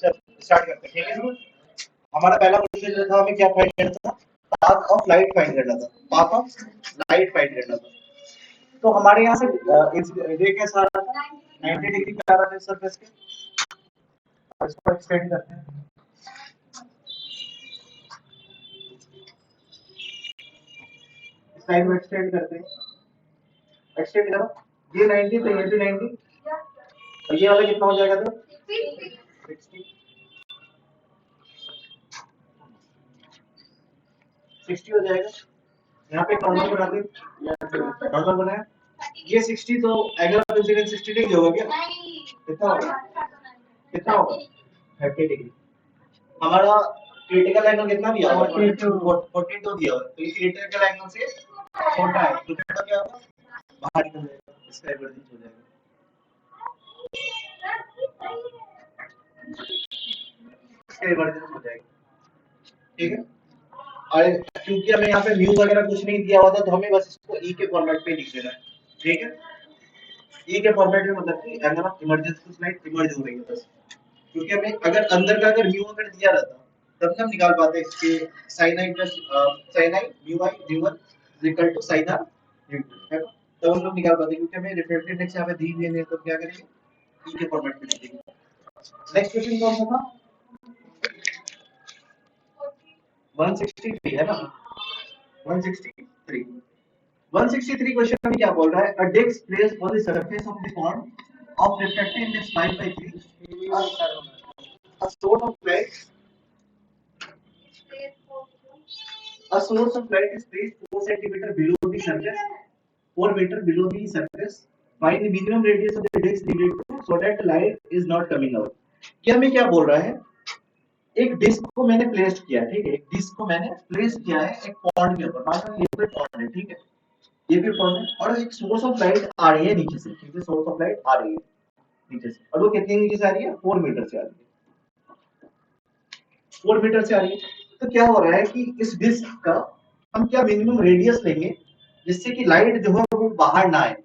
चलो स्टार्ट करते हैं, ठीक है। हमारा पहला क्वेश्चन जो था, हमें क्या फाइंड करना था? पाथ ऑफ लाइट फाइंड करना था, पाथ ऑफ लाइट फाइंड करना था। तो हमारे यहाँ से रे कैसा आ रहा था? 90 डिग्री पे आ रहा था सरफेस के। इसको एक्सटेंड करते हैं, साइड में एक्सटेंड करते हैं, एक्सटेंड करो, ये 90 तो ये भी 90, और ये वाला कितना हो जाएगा? तो 60 हो जाएगा। यहाँ पे नॉर्मल बना दे, नॉर्मल बनाया, ये 60 तो एंगल ऑफ इंसिडेंस 60 डिग्री होगा क्या? कितना होगा? कितना होगा? 30 डिग्री। हमारा क्रिटिकल एंगल कितना दिया हुआ है? 42 दिया हुआ है, तो ये क्रिटिकल एंगल से छोटा है, तो क्या होगा? बाहर निकल जाएगा, इसका एवरेज हो जाएगा। इसका एवरेज हो जाएगा, ठीक है। और क्योंकि हमें यहाँ पे म्यू वगैरह कुछ नहीं दिया हुआ था, तो हमें बस इसको ई के फॉर्मेट पे लिख देना है, ठीक है। ई के फॉर्मेट में मतलब कि angle of emergence light emerge हो रही है बस, क्योंकि हमें अगर अंदर का अगर म्यू अगर दिया रहता तब हम निकाल पाते इसके sin i plus sin i mu i mu one is equal to sin r mu two, है ना। तब हम लोग निकाल पाते, क्योंकि हमें रिफ्लेक्टेड इंडेक्स यहाँ पे दी हुई है, तो क्या करेंगे? ई के फॉर्मेट में लिखेंगे। नेक्स्ट क्वेश्चन कौन सा था? 163 है ना, 163 163 क्वेश्चन में क्या बोल रहा है? A disc placed on the surface of the pond of refractive index 5/3, a source of light, a source of light is placed 4 cm below the surface, 4 meter below the surface. Find the minimum radius of the disc needed so that light is not coming out. ये हमें क्या बोल रहा है? एक disc को मैंने place किया, ठीक है, एक डिस्क को मैंने प्लेस किया है एक पॉन्ड के ऊपर, मान लो ये पे पॉन्ड है, ठीक है, ये भी पॉइंट है, और एक सोर्स ऑफ लाइट आ रही है नीचे से, ठीक है, सोर्स ऑफ लाइट आ रही है नीचे से, और वो कितनी नीचे से आ रही है? 4 मीटर से आ रही है, 4 मीटर से आ रही है। तो क्या हो रहा है कि इस डिस्क का हम क्या मिनिमम रेडियस लेंगे जिससे कि लाइट जो है वो बाहर ना आए।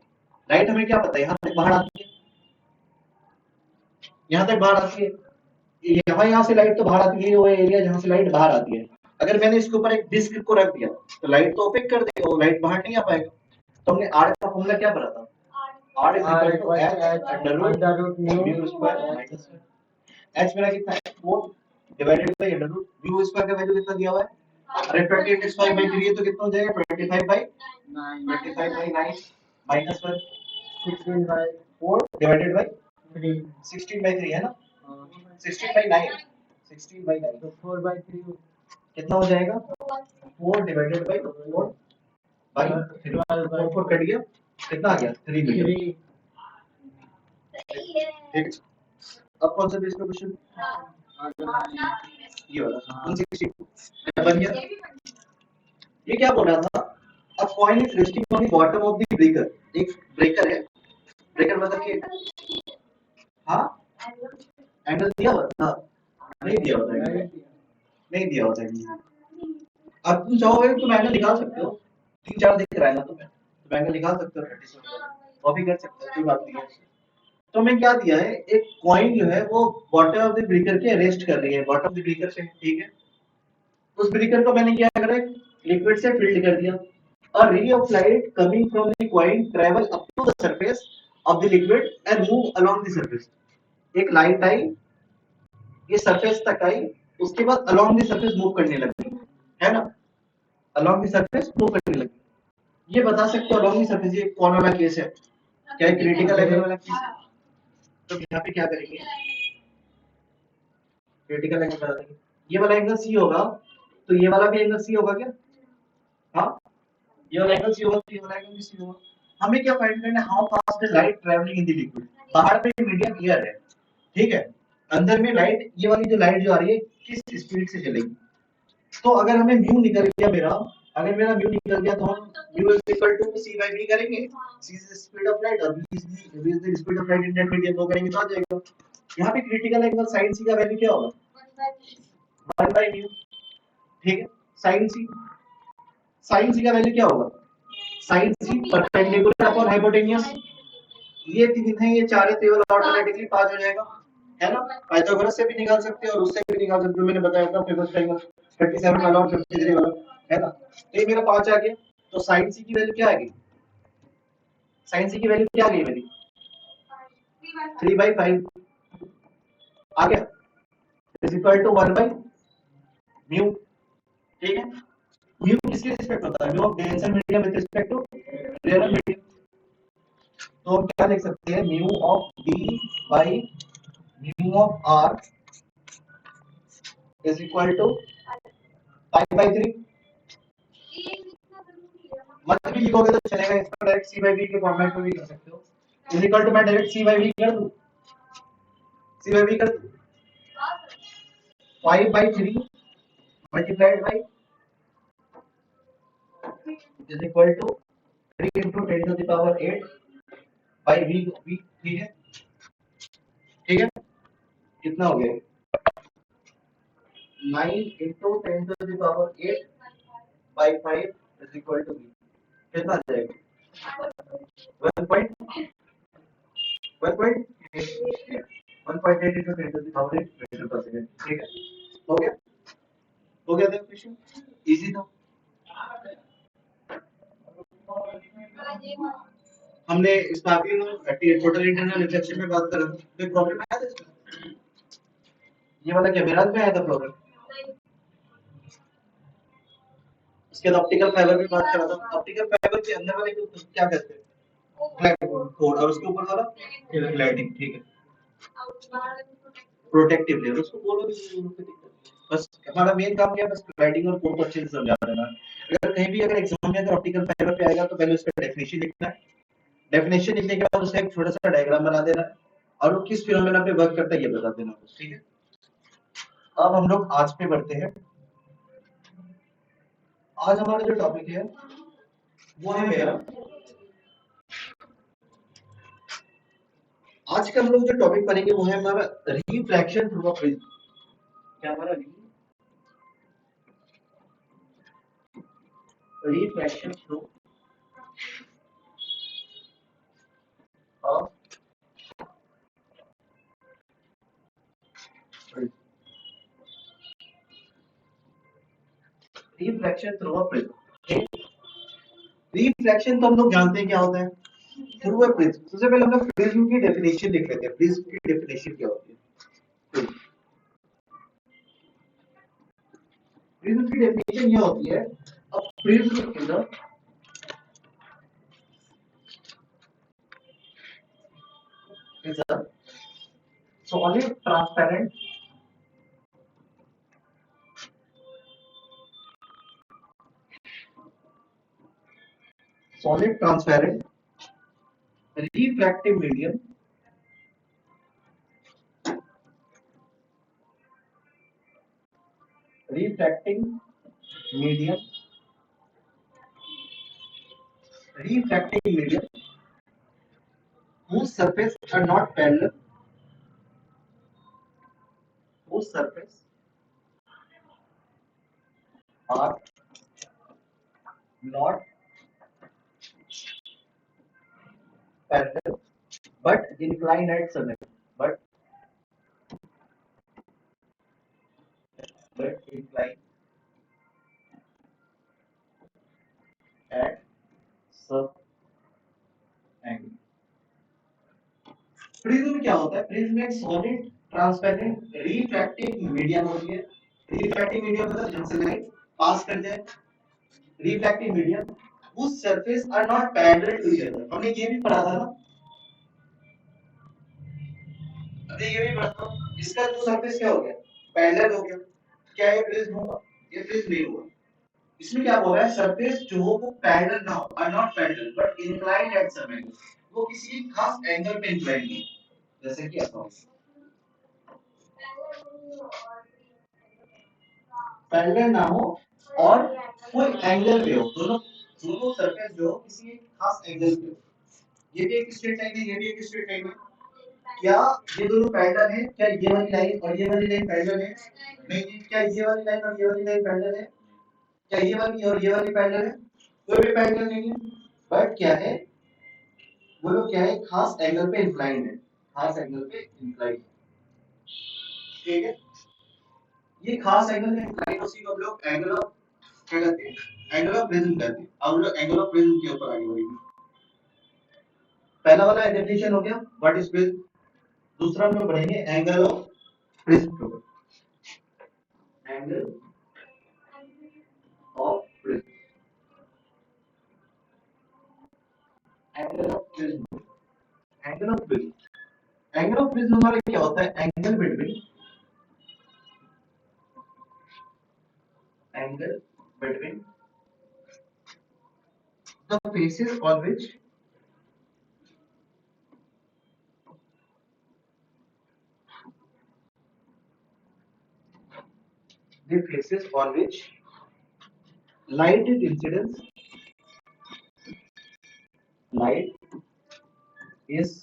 लाइट हमें क्या पता है, यहाँ तक बाहर आती है, यहाँ तक बाहर आती है, यहाँ से लाइट तो बाहर आती है, वो एरिया जहाँ से लाइट बाहर आती है। अगर मैंने इसके ऊपर एक डिस्क को रख दिया तो लाइट तो ओपेक कर देगा, वो लाइट बाहर नहीं आ पाएगा। तो हमने आर का फॉर्मूला क्या पढ़ा था? R is equal to H under root mu square minus H मेरा कितना है? 4 divided by under root mu square का वैल्यू कितना दिया हुआ है? refractive index 5/3 है, तो कितना हो जाएगा? 25/9 minus 1 16 by 4 divided by 3 16/3 है ना, 16/9 तो 4/3 कितना हो जाएगा? 4 divided by 4 by 3 4 कट गया, कितना आ गया? 3 मीटर, ठीक। अब कौन सा इसका क्वेश्चन? ये वाला 160 बन गया। ये क्या बोल रहा था? अ coin is resting on the bottom of the breaker, एक ब्रेकर है, ब्रेकर मतलब कि हाँ एंगल दिया होता है, नहीं दिया होता है, नहीं दिया होता है। अब तुम चाहोगे तो एंगल निकाल सकते हो, 3-4 दिख रहा है ना तुम्हें, तो एंगल निकाल सकते हो, 30 कॉपी कर सकते हो, कोई बात नहीं है। तो मैं क्या दिया है, एक कॉइन जो है वो बॉटम ऑफ द ब्रेकर के रेस्ट कर रही है, बॉटम ऑफ द ब्रेकर से, ठीक है। उस ब्रेकर को मैंने क्या करा, लिक्विड से फिल्ड कर दिया। A ray of light coming from the coin travel up to the surface of the liquid and move along the surface. एक लाइट आई, ये सरफेस तक आई, उसके बाद अलोंग द सरफेस मूव करने लगी, है ना, अलोंग द सरफेस मूव करने लगी। ये बता सकते हो अलोंग द सरफेस ये कौन वाला केस है? क्या क्रिटिकल एंगल वाला केस है? तो यहाँ पे क्या करेंगे, क्रिटिकल एंगल बता देंगे। ये वाला एंगल सी होगा, तो ये वाला भी एंगल सी होगा क्या? हाँ, ये वाला एंगल सी होगा, तो ये वाला एंगल भी सी होगा। हमें क्या फाइंड करना है? How fast is light travelling in the liquid. बाहर पे मीडियम एयर है, ठीक है, अंदर में लाइट, ये वाली जो लाइट जो आ रही है किस स्पीड से चलेगी। तो अगर हमें म्यू निकल गया मेरा, अगर मेरा म्यू निकल गया तो हम mu is equal to c by v करेंगे। c is the speed of light और v is the speed of light in that medium, वो करेंगे तो आ जाएगा। यहाँ पे क्रिटिकल एंगल sin c का वैल्यू क्या होगा? 1 by म्यू, ठीक है, sin c का वैल्यू क्या होगा? sin c perpendicular upon hypotenuse. ये तीन है, ये चार है, तो ये वाला ऑटोमेटिकली पास हो जाएगा। है ना। पाइथागोरस से भी निकाल सकते हैं और उससे भी निकाल सकते हो, मैंने बताया था फेमस ट्रायंगल 37 वाला और 53 वाला, है ना। तो ये मेरा 5 आ गया। तो साइन सी की वैल्यू क्या आ गई, साइन सी की वैल्यू क्या आ गई मेरी 3/5 आ गया, is equal to 1 by mu. ठीक है, म्यू किसके रिस्पेक्ट होता है, mu of denser medium with respect to rare medium. तो हम क्या लिख सकते हैं, mu of D by mu of R is equal to 5/3। मत भी लिखोगे तो चलेगा, इसको डायरेक्ट सी बाई वी के फॉर्मेट में भी कर सकते हो। इज इक्वल टू मैं डायरेक्ट सी बाई वी कर दूं, सी बाई वी कर दूं 5/3 multiplied by is equal to 3 into 10 to the power 8 by we V. ठीक है, ठीक है, कितना हो गया 9 into 10 to the power 8 by 5 is equal to v। कितना आ जाएगा 1.8 into 10 to the power 8 metre पर सेकंड। ठीक है, हो गया, हो गया था क्वेश्चन, इजी था। हमने स्टार्टिंग में टोटल इंटरनल रिफ्लेक्शन में बात करा था, कोई प्रॉब्लम आया था इसमें, ये वाला क्या मेरा में आया था प्रॉब्लम। उसके बाद ऑप्टिकल फाइबर भी बात करा था, ऑप्टिकल फाइबर के अंदर वाले को क्या कहते हैं, ब्लैक कोड, और उसके ऊपर वाला ग्लाइडिंग। ठीक है, प्रोटेक्टिव लेयर उसको बोलो भी, बस हमारा मेन काम क्या है, बस ग्लाइडिंग और कोड को अच्छे से समझा देना। अगर कहीं भी अगर एग्जाम में अगर ऑप्टिकल फाइबर पे आएगा तो पहले उसका डेफिनेशन लिखना है, डेफिनेशन लिखने के बाद उसका एक छोटा सा डायग्राम बना देना है, और वो किस फिनोमेना पे वर्क करता है ये बता देना। ठीक है, अब हम लोग आज पे बढ़ते हैं। आज हमारा जो टॉपिक है वो है मेरा, आज का हम लोग जो टॉपिक पढ़ेंगे वो है हमारा रिफ्रैक्शन थ्रू अ प्रिज्म। क्या हमारा refraction through a prism, refraction through a prism. Refraction तो हम लोग जानते हैं क्या होता है, थ्रू अ प्रिज्म। सबसे पहले हम लोग प्रिज्म की डेफिनेशन लिख लेते हैं, प्रिज्म की डेफिनेशन क्या होती है। प्रिज्म की डेफिनेशन ये होती है, a prism is a solid transparent solid transparent refractive medium refracting medium refracting medium whose surface are not parallel, whose surface are not parallel but inclined at some angle, but inclined at some angle। Prism क्या होता है, prism एक solid transparent refractive medium होती है। Refractive medium मतलब जहां से light pass कर जाए, रिफ्रैक्टिव मीडियम उस surface are not parallel to each other. हमने ये भी पढ़ा था ना, अरे ये भी पढ़ा था, इसका जो सरफेस क्या हो गया पैरेलल हो गया, क्या ये प्रिज्म होगा, ये प्रिज्म नहीं होगा। इसमें क्या बोल रहा है, सरफेस जो हो वो पैरेलल ना हो, are not parallel but inclined at some angle, वो किसी खास एंगल पे इंक्लाइंड है। जैसे कि ऐसा पैरेलल ना हो और कोई एंगल पे हो, दोनों दोनों सरफेस जो किसी एक खास एंगल पे हो। ये भी एक स्ट्रेट लाइन है, ये भी एक स्ट्रेट लाइन है, क्या ये दोनों पैरेलल है, क्या ये वाली लाइन और ये वाली लाइन पैरेलल है, नहीं। क्या ये वाली लाइन और ये वाली लाइन पैरेलल है, क्या ये वाली और ये वाली पैरेलल है, कोई भी पैरेलल नहीं है। बट क्या है, वो लोग क्या है खास एंगल पे इंक्लाइंड है, खास एंगल पे इंक्लाइंड। ठीक है, ये खास एंगल है, लाइन उसी को हम लोग एंगल ऑफ क्या कहते हैं, एंगल ऑफ प्रिज्म कहते हैं। अब हम लोग एंगल ऑफ प्रिज्म के ऊपर आगे बढ़ेंगे। पहला वाला डेफिनेशन हो गया व्हाट इज प्रिज्म, दूसरा हम लोग बढ़ेंगे एंगल ऑफ प्रिज्म के ऊपर, angle of prism, angle of prism, angle of prism. Angle of prism हमारा क्या होता है, angle between, angle between the faces on which the faces on which light is incidence, light is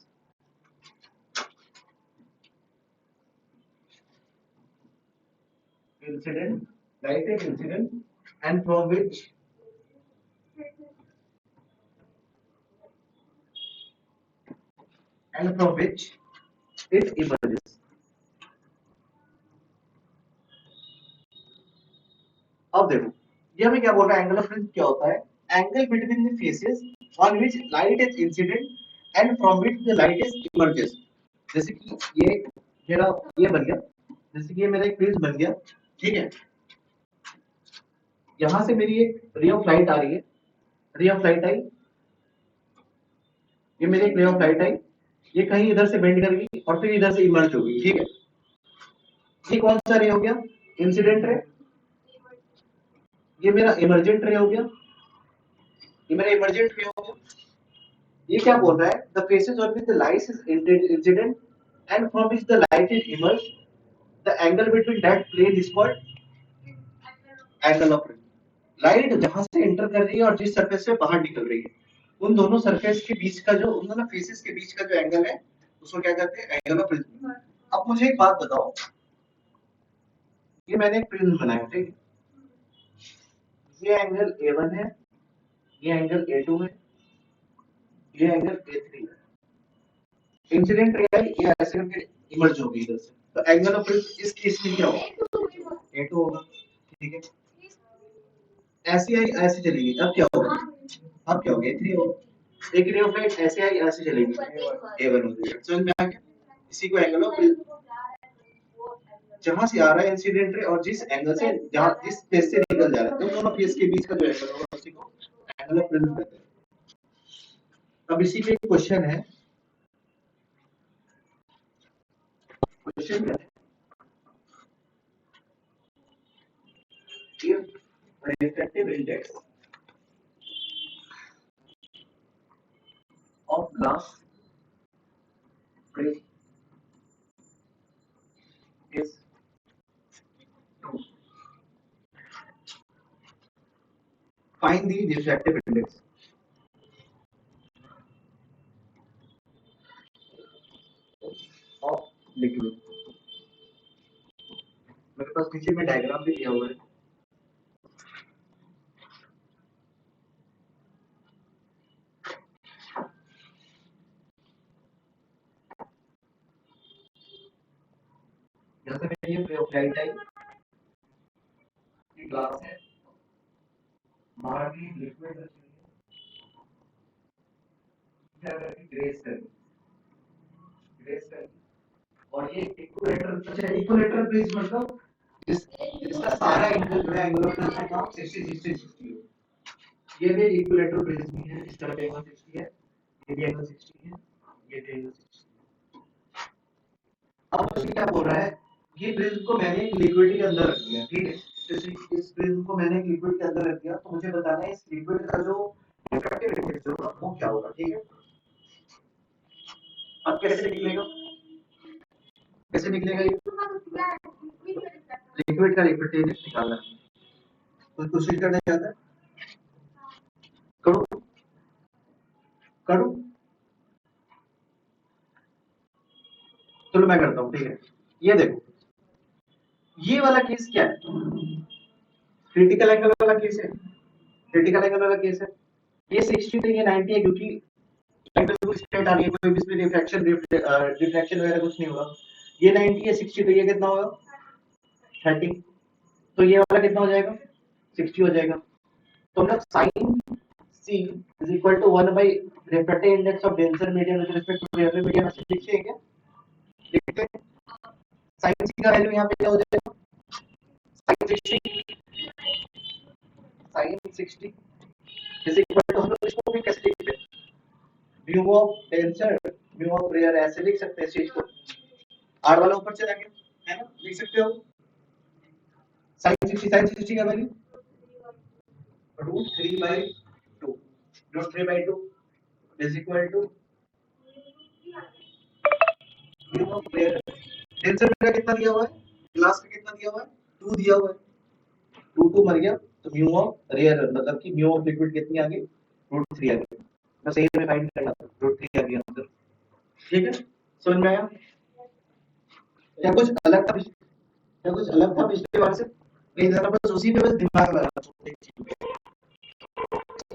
incident, light is incident, and from which it emerges. अब देखो ये हमें क्या बोल रहा है, एंगल ऑफ प्रिज्म क्या होता है, angle between the faces on which light is incident and from which the light is emerges. जैसे कि ये मेरा ये बन गया, जैसे कि ये मेरा एक प्रिज्म बन गया, ठीक है, यहां से मेरी एक रे ऑफ लाइट आ रही है, रे ऑफ लाइट आई, ये मेरी एक रे ऑफ लाइट आई, ये कहीं इधर से बेंड कर गई और फिर इधर से इमर्ज हो गई, ठीक है, ये कौन सा रे हो गया, इंसिडेंट रे, ये मेरा इमर्जेंट रे हो गया, ये मेरा इमर्जेंट रे हो गया। ये क्या बोल रहा है, the faces on which the light is incident and from which the light is emerge, the angle between that plane is called angle of prism. Light जहां से एंटर कर रही है और जिस सरफेस से बाहर निकल रही है, उन दोनों सरफेस के बीच का जो, उन दोनों फेसेस के बीच का जो एंगल है उसको क्या कहते हैं, एंगल ऑफ प्रिज्म। अब मुझे एक बात बताओ, ये मैंने एक प्रिज्म बनाया, ठीक है, ये एंगल A1 है, ये एंगल A2 है, ये एंगल A3 है, इंसिडेंट रे आई, ये ऐसे करके इमर्ज होगी इधर से, तो एंगल ऑफ प्रिज्म इस केस में क्या होगा, A2 होगा, ठीक है, ऐसे आई ऐसे चलेगी, अब क्या होगा, अब क्या होगा, A3 होगा, एक रे ऑफ लाइट ऐसे आई ऐसे चलेगी, A1 हो जाएगा, समझ में आ गया, इसी को एंगल ऑफ प्रिज्म, जहां से आ रहा है इंसिडेंट रे और जिस एंगल से, जहां जिस फेस से निकल जा रहा है, दोनों फेस के बीच का जो एंगल होगा उसी को एंगल ऑफ प्रिज्म कहते हैं। अब इसी पे एक क्वेश्चन है, क्वेश्चन है, if refractive index of glass prism is 2, find the refractive index of liquid। मेरे पास नीचे में डायग्राम भी दिया हुआ है, यहाँ से मैं ये लाइट आई, ये ग्लास है, बाहर भी लिक्विड है, क्या करके ग्रेस कर, ग्रेस कर, और ये इक्विलेटरल, अच्छा इक्विलेटरल प्रिज्म मतलब इसका सारा एंगल जो है, एंगल ऑफ प्रिज्म का 60 60 60 हो, ये भी इक्विलेटरल प्रिज्म है, इस तरफ एंगल 60 है, ये भी एंगल 60 है, ये भी एंगल 60। अब मुझे क्या बोल रहा है, ये प्रिज्म को मैंने एक लिक्विड के अंदर रख दिया, ठीक है, जैसे इस प्रिज्म को मैंने एक लिक्विड के अंदर रख दिया, तो मुझे बताना है इस लिक्विड का जो रिफ्रैक्टिव इंडेक्स होगा वो क्या होगा, ठीक है। अब कैसे निकलेगा, कैसे निकलेगा, ये लिक्विड का रिफ्रैक्टिव इंडेक्स निकालना है, तो कोशिश करना चाहता है, करो करो, चलो मैं करता हूँ, ठीक है, ये देखो, ये वाला केस क्या है, क्रिटिकल एंगल वाला केस है, क्रिटिकल एंगल वाला केस है, ये 60 तो ये 90 है, क्योंकि लाइट बिल्कुल स्ट्रेट आ रही है, कोई भी इसमें रिफ्लेक्शन वगैरह कुछ नहीं होगा, ये 90 है, 60 तो ये कितना होगा 30, तो ये वाला कितना हो जाएगा 60 हो जाएगा। तो मतलब sine C is equal to 1 by refractive index of denser medium with respect to rare medium, ऐसे लिखते हैं क्या, लिखते हैं। साइन सी का वैल्यू यहाँ पे क्या हो जाएगा sine 60, sine 60 is equal to, हम लोग इसको भी कैसे लिखते हैं mu of denser mu of rare, ऐसे लिख सकते हैं इस चीज को, आर वाला ऊपर चला गया है ना, लिख सकते हो साइन 60 का value √3/2, √3/2 is equal to mu of rare, denser का कितना दिया हुआ है, ग्लास का कितना दिया हुआ है 2 दिया हुआ है, 2 2 मर गया, तो म्यू ऑफ रेयर मतलब कि म्यू ऑफ लिक्विड कितनी आ गई √3 आ गई, बस यही हमें फाइंड करना था, √3 आ गया आंसर। ठीक है, समझ में आया, क्या कुछ अलग था, क्या कुछ अलग था पिछले बार से, नहीं था, बस उसी पे बस दिमाग लगाना,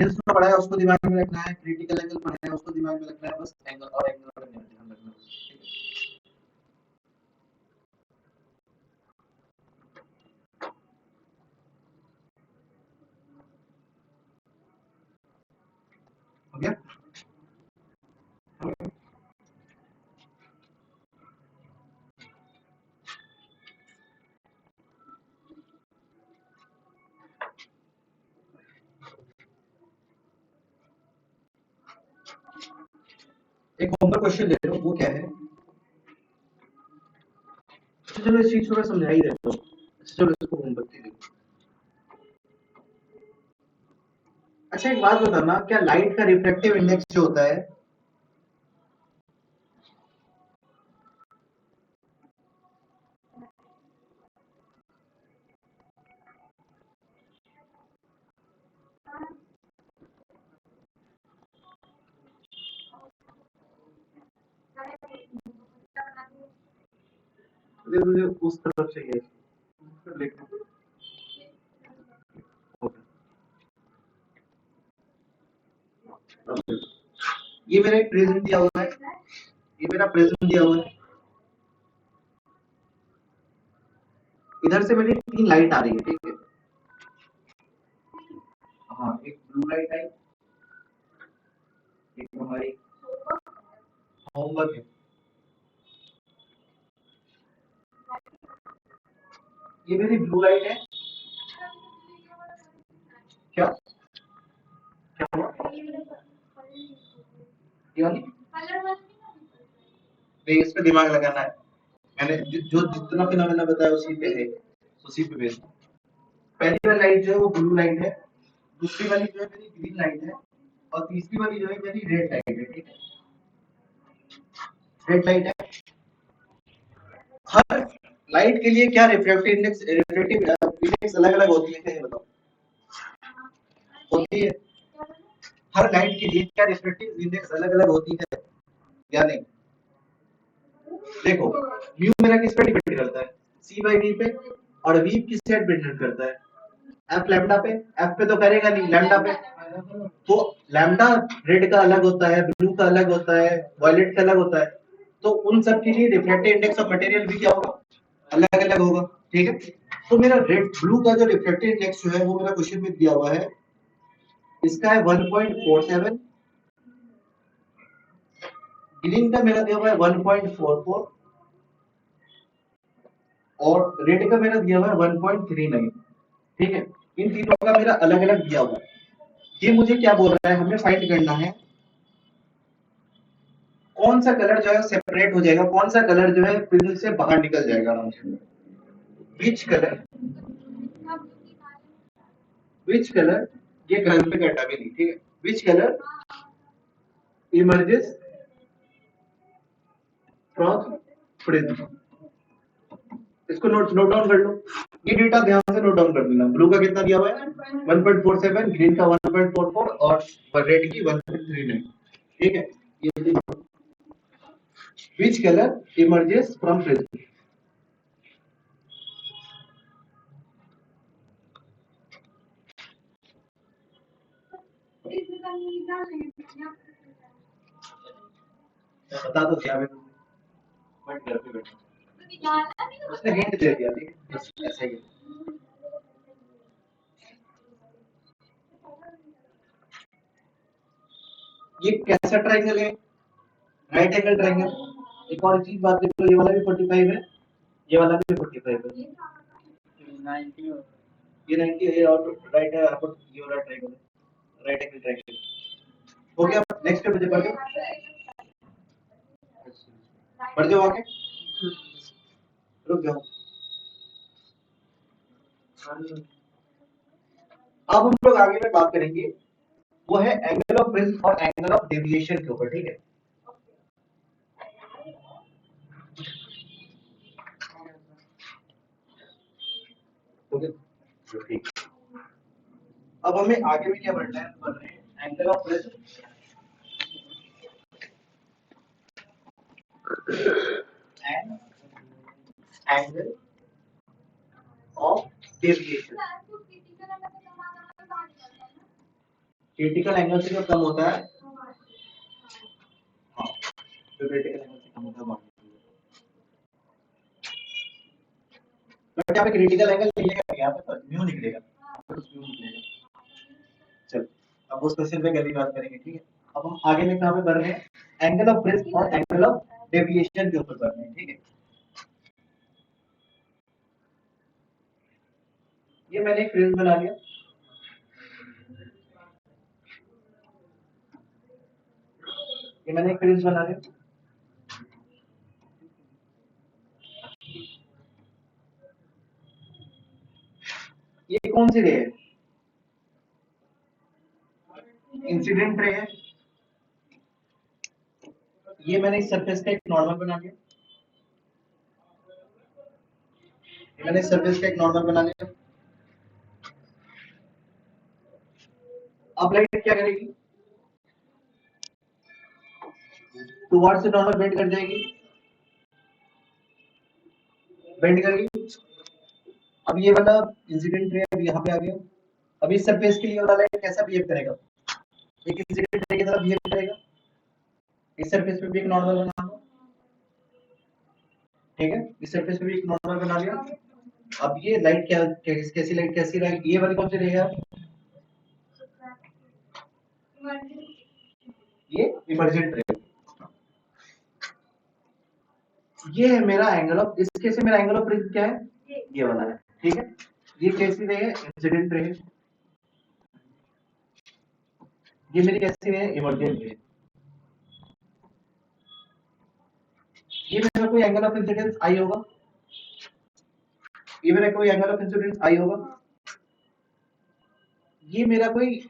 जिसको पढ़ा है उसको दिमाग में रखना है, क्रिटिकल एंगल पढ़ा है उसको दिमाग में रखना है, बस एंगल और एंगल का ध्यान रखना है। हो गया, एक होमवर्क क्वेश्चन ले लो, वो क्या है, अच्छा चलो इस चीज को मैं समझा ही देता हूँ, अच्छा चलो इसको होमवर्क दे दो। अच्छा एक बात बताना, क्या लाइट का रिफ्रैक्टिव इंडेक्स जो होता है, मुझे उस तरफ चाहिए, लिखो, ये मेरा एक प्रिज्म दिया हुआ है, ये मेरा प्रिज्म दिया हुआ है, इधर से मेरी 3 लाइट आ रही है, ठीक है, हाँ एक ब्लू लाइट आई, एक हमारी होमवर्क है, ये मेरी ब्लू लाइट है, क्या क्या हुआ ये वाली, नहीं इस पे दिमाग लगाना है, मैंने जो जितना फिनोमेना बताया उसी पे है, उसी पे बेस्ड। पहली वाली लाइट जो है वो ब्लू लाइट है, दूसरी वाली जो है मेरी ग्रीन लाइट है, और तीसरी वाली जो है मेरी रेड लाइट है, ठीक है, रेड लाइट है। हर लाइट के लिए क्या रिफ्रैक्टिव इंडेक्स अलग अलग होती है, क्या ये बताओ, होती है, हर लाइट के लिए क्या रिफ्रैक्टिव इंडेक्स अलग अलग होती है या नहीं, देखो म्यू मेरा किस पे डिपेंड करता है सी बाई वी पे, और वी किस पे डिपेंड करता है एफ लैम्डा पे, एफ पे तो करेगा नहीं लैम्डा पे, तो लैम्डा रेड का अलग होता है, ब्लू का अलग होता है, वायलेट का अलग होता है, तो उन सब के लिए रिफ्रैक्टिव इंडेक्स ऑफ मटेरियल भी क्या होगा अलग अलग होगा, ठीक है। तो मेरा रेड ब्लू का जो रिफ्रैक्टिव इंडेक्स जो है वो मेरा क्वेश्चन में दिया हुआ है, इसका है 1.47, ग्रीन का मेरा दिया हुआ है 1.44, और रेड का मेरा दिया हुआ है 1.39, ठीक है, इन तीनों का मेरा अलग अलग दिया हुआ है। ये मुझे क्या बोल रहा है, हमें फाइंड करना है कौन सा कलर जो है सेपरेट हो जाएगा, कौन सा कलर जो है प्रिज्म से बाहर निकल जाएगा आराम से, विच कलर, विच कलर, ये कलर पे हटा भी नहीं, ठीक है, which colour emerges from prism, इसको नोट डाउन कर लो, ये डेटा ध्यान से नोट डाउन कर लेना, ब्लू का कितना दिया हुआ है 1.47, ग्रीन का 1.44 और रेड की 1.39, ठीक है, ये which color emerges from prism, बता दो क्या, बट घर पे बैठो, उसने हिंट दे दिया, ठीक है, बस ऐसा ही है। ये कैसा ट्राइंगल है? Right angle triangle. एक और चीज बात देखो, ये वाला भी 45 है, ये वाला भी 45 है, 90 ये 90 है, और राइट है आपको, ये वाला ट्राइंगल है, राइट एंगल ट्राइंगल। हो गया, नेक्स्ट पे बढ़ जाओ, बढ़ जाओ आगे, रुक जाओ। अब हम लोग आगे में बात करेंगे, वो है एंगल ऑफ प्रिज्म और एंगल ऑफ डेविएशन के ऊपर, ठीक है। ठीक। अब हमें आगे में क्या बढ़ना है, बढ़ रहे हैं angle of prism and angle of deviation. Critical angle से जो कम होता है, हाँ, जो क्रिटिकल एंगल से कम होता है, बट यहाँ पे क्रिटिकल एंगल निकलेगा, यहाँ पे म्यू निकलेगा, म्यू निकलेगा। चलो, अब उस क्वेश्चन पे अगली बात करेंगे, ठीक है। अब हम आगे में कहाँ पे बढ़ रहे हैं, एंगल ऑफ प्रिज्म और एंगल ऑफ डेविएशन के ऊपर बढ़ रहे हैं, ठीक है। ये मैंने एक प्रिज्म बना लिया, ये मैंने एक प्रिज्म बना लिया, ये कौन सी रे है, इंसिडेंट रे है। ये मैंने इस सरफेस का एक नॉर्मल बना लिया, मैंने सरफेस का एक नॉर्मल बना लिया। अब लाइट क्या करेगी, टुवर्ड्स से नॉर्मल बेंड कर जाएगी, बेंड करेगी। अब ये वाला इंसिडेंट रे अब यहाँ पे आ गया, अब इस सरफेस के लिए वाला लाइट कैसा बिहेव करेगा, एक इंसिडेंट रे की तरह बिहेव करेगा। इस सरफेस पे भी एक नॉर्मल बना लो, ठीक है, इस सरफेस पे भी एक नॉर्मल बना लिया। अब ये लाइट क्या, कैसी लाइट, कैसी लाइट, ये वाली कौन सी रहेगा, ये इमर्जेंट रे। ये है मेरा एंगल ऑफ, इसके से मेरा एंगल ऑफ प्रिज्म क्या है, ये वाला है, ठीक है। ये कैसी रे है, इंसिडेंट रे है, ये मेरी कैसी रे है, इमर्जेंट रे। ये मेरा कोई एंगल ऑफ इंसिडेंस आई होगा, ये मेरा कोई एंगल ऑफ इंसिडेंस आई होगा, ये मेरा कोई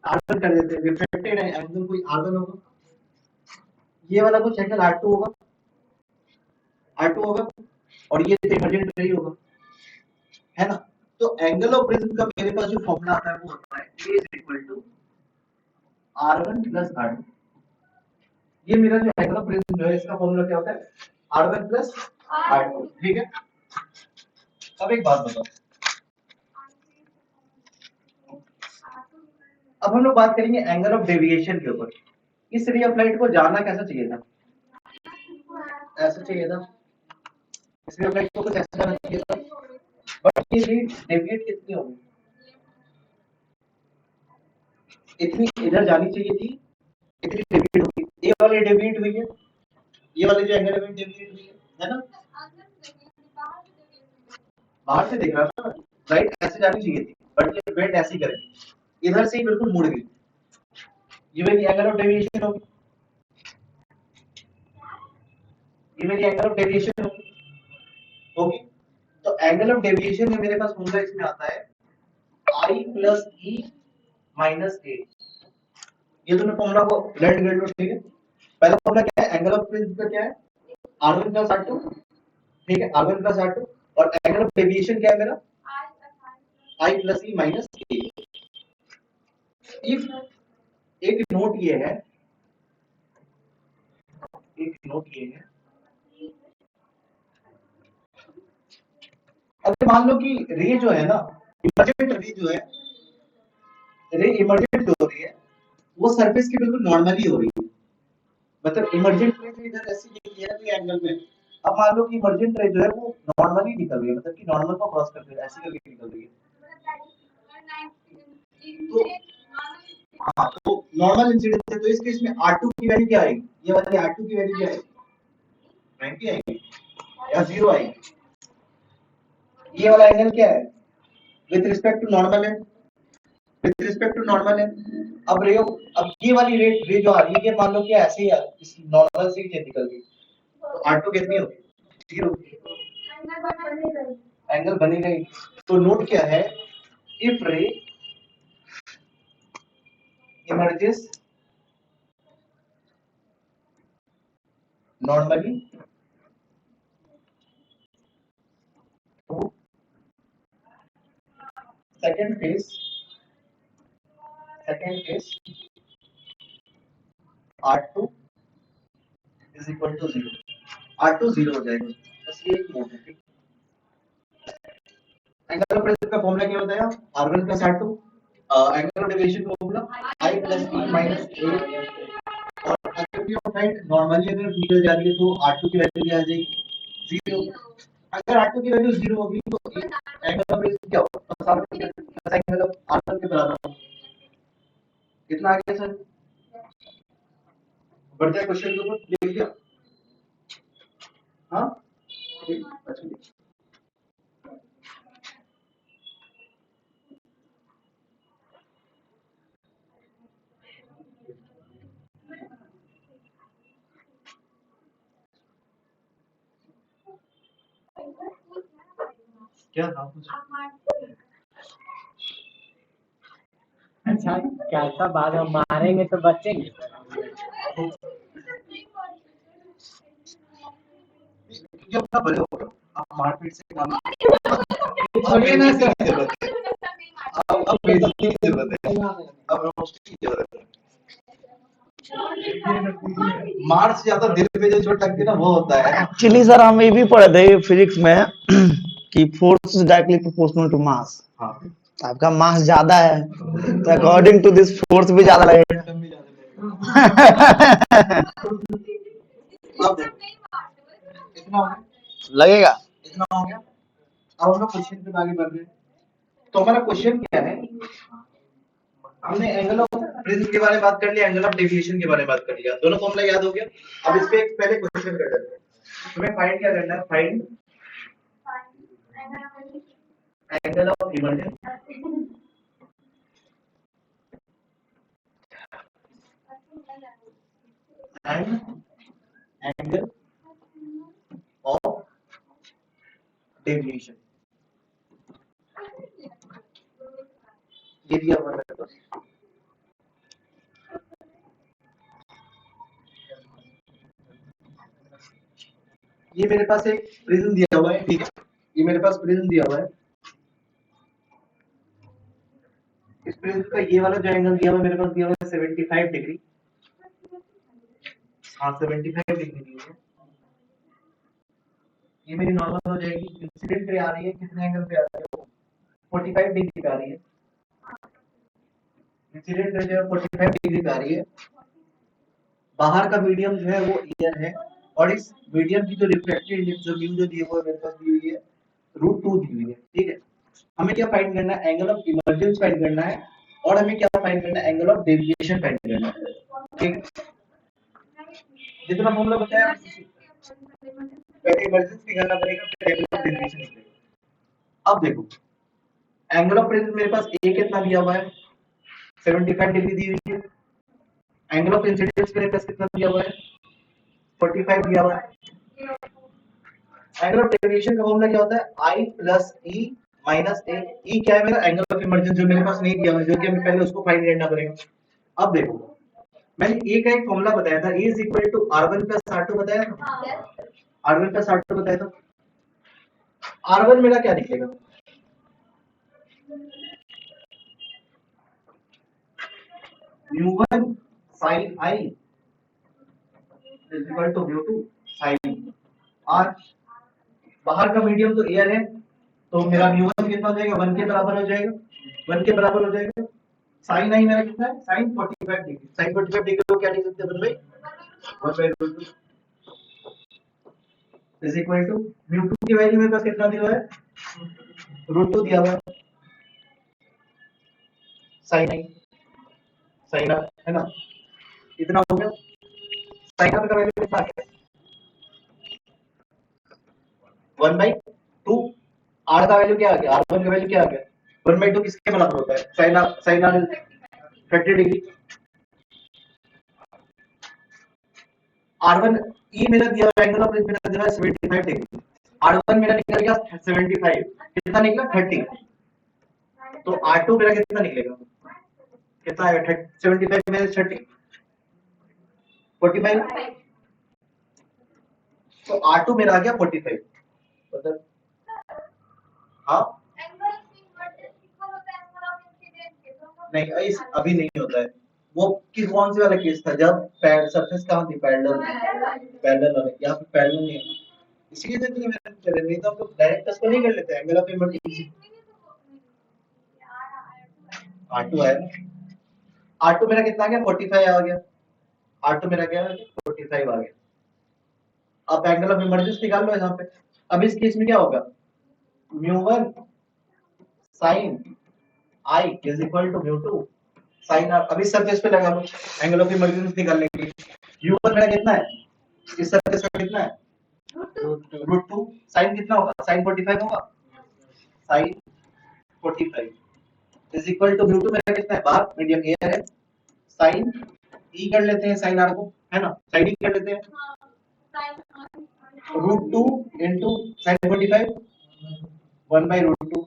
आर1 कर देते हैं, रिफ्लेक्टेड है एंगल कोई आर1 होगा, ये वाला कुछ एंगल आर2 होगा, आर2 होगा, और ये इमर्जेंट रे होगा, है ना। तो एंगल ऑफ प्रिज्म का मेरे पास जो फॉर्मूला आता है वो होता है A is equal to R1 plus R2। ये मेरा जो एंगल ऑफ प्रिज्म जो है, इसका फॉर्मूला क्या होता है, R1 plus R2, ठीक है। अब एक बात बताओ, अब हम लोग बात करेंगे एंगल ऑफ डेविएशन के ऊपर। इस रे ऑफ लाइट को जाना कैसा चाहिए था, ऐसा चाहिए था, इस रे ऑफ लाइट को कुछ ऐसा जाना चाहिए था, बट ये रे डेविएट कितनी होगी, इतनी इधर जानी चाहिए थी, इतनी डेविएट होगी। ये वाली डेविएट हुई है, ये वाली जो एंगल है डेविएट हुई है ना। बाहर से देख रहा था, राइट, ऐसे जानी चाहिए थी, बट ये बेंड ऐसे ही करेगी, इधर से ही बिल्कुल मुड़ गई, ये मेरी एंगल ऑफ डेविएशन होगी, ये मेरी एंगल ऑफ डेविएशन होगी। तो एंगल ऑफ डेविएशन में मेरे पास फॉर्मूला इसमें आता है I plus E minus A। ये दोनों फॉर्मूला को ब्लेंड कर लो, ठीक है। पहला फॉर्मूला क्या है, एंगल ऑफ प्रिज्म का क्या है, R1 प्लस R2, ठीक है, R1 प्लस R2, और एंगल ऑफ डेविएशन क्या है मेरा, I plus E minus A। If एक नोट ये है, एक नोट ये है, अगर मान लो कि रे जो है ना, इमर्जेंट रे जो है, रे इमर्जेंट हो रही है, वो सरफेस की बिल्कुल नॉर्मली हो रही है, मतलब इमर्जेंट रे जो इधर ऐसे ये किया है एंगल में, अब मान लो कि इमर्जेंट रे जो है वो नॉर्मली निकल रही है, मतलब कि नॉर्मल को क्रॉस करके ऐसे करके निकल रही है। तो हाँ, तो नॉर्मल इंसिडेंस है, तो इस केस में R2 की वैल्यू क्या आएगी? ये वाली R2 की वैल्यू क्या आएगी? 90 आएगी या 0 आएगी? ये वाला एंगल क्या है? विद रिस्पेक्ट टू नॉर्मल है, विद रिस्पेक्ट टू नॉर्मल है। अब रे, अब ये वाली रे जो आ रही है, ये मान लो कि ऐसे ही इस नॉर्मल से ही निकल गई, तो R2 कितनी होगी? 0। एंगल बनेगा ही। तो नोट क्या है? इफ रे emerges normally to second phase R2 is equal to 0। R2 0 हो जाएगा, बस ये एक नोट है। ठीक, एंगल ऑफ प्रेशर का फॉर्मूला क्या होता है? R1 plus R2। Angle of deviation का formula I plus E minus A। और एक्टिविटी ऑफ राइट नॉर्मली अगर निकल जा रही है तो R2 की वैल्यू क्या आ जाएगी? 0। अगर R2 की वैल्यू 0 होगी तो एंगल ऑफ प्रेशर क्या होगा? प्लस एंगल ऑफ R1 के बराबर होगा। कितना आ गया सर? बढ़ जाए क्वेश्चन के ऊपर देख लिया। हाँ अच्छा, क्या था कुछ? अच्छा कैसा बात है, मारेंगे तो बचेंगे। जब ना बड़े हो आप मारपीट से काम छोड़िए ना सर। अब बेइज्जती की जरूरत है, अब रोस्टिंग की जरूरत है। मार से ज्यादा दिल पे जो चोट लगती है ना वो होता है। एक्चुअली सर हम ये भी पढ़े थे फिजिक्स में कि force is directly proportional to mass. हाँ, आपका मास ज्यादा है तो अकॉर्डिंग टू दिस फोर्स भी ज्यादा लगेगा। अब इतना हो गया, लगेगा। इतना हो गया। अब हम लोग क्वेश्चन पे आगे बढ़ रहे हैं। तो हमारा क्वेश्चन क्या है? हमने एंगल ऑफ प्रिज्म के बारे में बात कर लिया, एंगल ऑफ डेविएशन के बारे में बात कर लिया, दोनों फॉर्मूला याद हो गया। अब इस पे एक पहले क्वेश्चन कर लेते हैं। तुम्हें फाइंड क्या करना है? Find angle of emergence and angle of deviation. ये दिया हुआ है बस। ये मेरे पास एक प्रिज्म दिया हुआ है, ठीक है, ये मेरे पास प्रिज्म दिया हुआ है। इस प्रिज्म का ये वाला जो एंगल दिया हुआ है मेरे पास दिया हुआ है 75 डिग्री। हाँ 75 डिग्री दी है। ये मेरी नॉर्मल हो जाएगी। इंसिडेंट रे आ रही है कितने एंगल पे आ रही है? 45 डिग्री पे आ रही है। इंसिडेंट रे जो है 45 डिग्री पे आ रही है। बाहर का मीडियम जो है वो एयर है, और इस मीडियम की जो रिफ्लेक्टेड इंडेक्स जो म्यू जो दी हुई है मेरे पास दी हुई है √2 दी हुई है। ठीक है, हमें क्या फाइंड करना है? एंगल ऑफ इमर्जेंस फाइंड करना है, और हमें क्या फाइंड करना है? एंगल ऑफ डेविएशन फाइंड करना है। ठीक, जितना फॉर्मूला बताया पहले इमर्जेंस की गणना करेगा, फिर एंगल ऑफ डेविएशन निकलेगा। अब देखो एंगल ऑफ प्रेजेंस मेरे पास ए कितना दिया हुआ है? 75 डिग्री दी हुई है। एंगल ऑफ इंसिडेंस मेरे पास कितना दिया हुआ है? 45 दिया हुआ है। एंगल ऑफ डेविएशन का फॉर्मूला क्या होता है? I प्लस E माइनस ए। ई क्या है मेरा? एंगल ऑफ इमर्जेंस, जो मेरे पास नहीं दिया हुआ है, जो कि हमें पहले उसको फाइंड करना पड़ेगा। अब देखो मैंने ए का एक फॉर्मूला बताया था, E is equal to R1 plus R2 बताया था। R1 प्लस R2 बताया था। R1 मेरा क्या निकलेगा? μ1 sin I is equal to μ2 sin R। बाहर का मीडियम तो एयर है, तो मेरा μ1 कितना हो जाएगा? 1 के बराबर हो जाएगा। 1 के बराबर हो जाएगा। sin I मेरा कितना है? sin 45 degree. sin 45 डिग्री को क्या लिख सकते हैं भाई? 1/√2। इज इक्वल टू म्यू 2 की वैल्यू मेरे पास कितना दिया हुआ है, √2 दिया हुआ है, साइन आई साइन आर है ना, इतना हो गया। साइन आर का वैल्यू कितना आ गया, 1/2। आर का वैल्यू क्या आ गया, R1 का वैल्यू क्या आ गया, 1/2 किसके बराबर होता है, साइन आर 30 डिग्री। R1 ई मेरा दिया हुआ एंगल ऑफ मेरा दिया है 75 डिग्री, R1 मेरा निकल गया 75, कितना निकला 30, तो R2 मेरा कितना निकलेगा, कितना आएगा 75 में 30 45, तो R2 मेरा आ गया 45। मतलब हाँ नहीं इस अभी नहीं होता है, वो किस कौन से वाला केस था जब सरफेस कहाँ थी, पैरेलल वाले, यहाँ पे पैरेलल नहीं है ना, इसलिए तो नहीं मैंने चले, नहीं तो हम लोग डायरेक्ट टच को नहीं कर लेते एंगल ऑफ इमर्जेंसी। R2 है ना, R2 मेरा कितना आ गया 45 आ गया, R2 मेरा क्या 45 आ गया। अब एंगल ऑफ इमर्जेंसी निकाल लो यहाँ पे। अब इस केस में क्या होगा, μ1 sin I is equal to μ2 sin R। अभी सरफेस पे लगा लो एंगल ऑफ इमर्जेंसी निकालने के लिए, u1 मेरा कितना है, इस सरफेस पे कितना है √2, sin कितना होगा, sin 45 होगा, sin 45 इज इक्वल टू μ2 मेरा कितना है, बाहर मीडियम एयर है, sin E कर लेते हैं sin R को, है ना, sin E कर लेते हैं, √2 into sin 45 1/√2,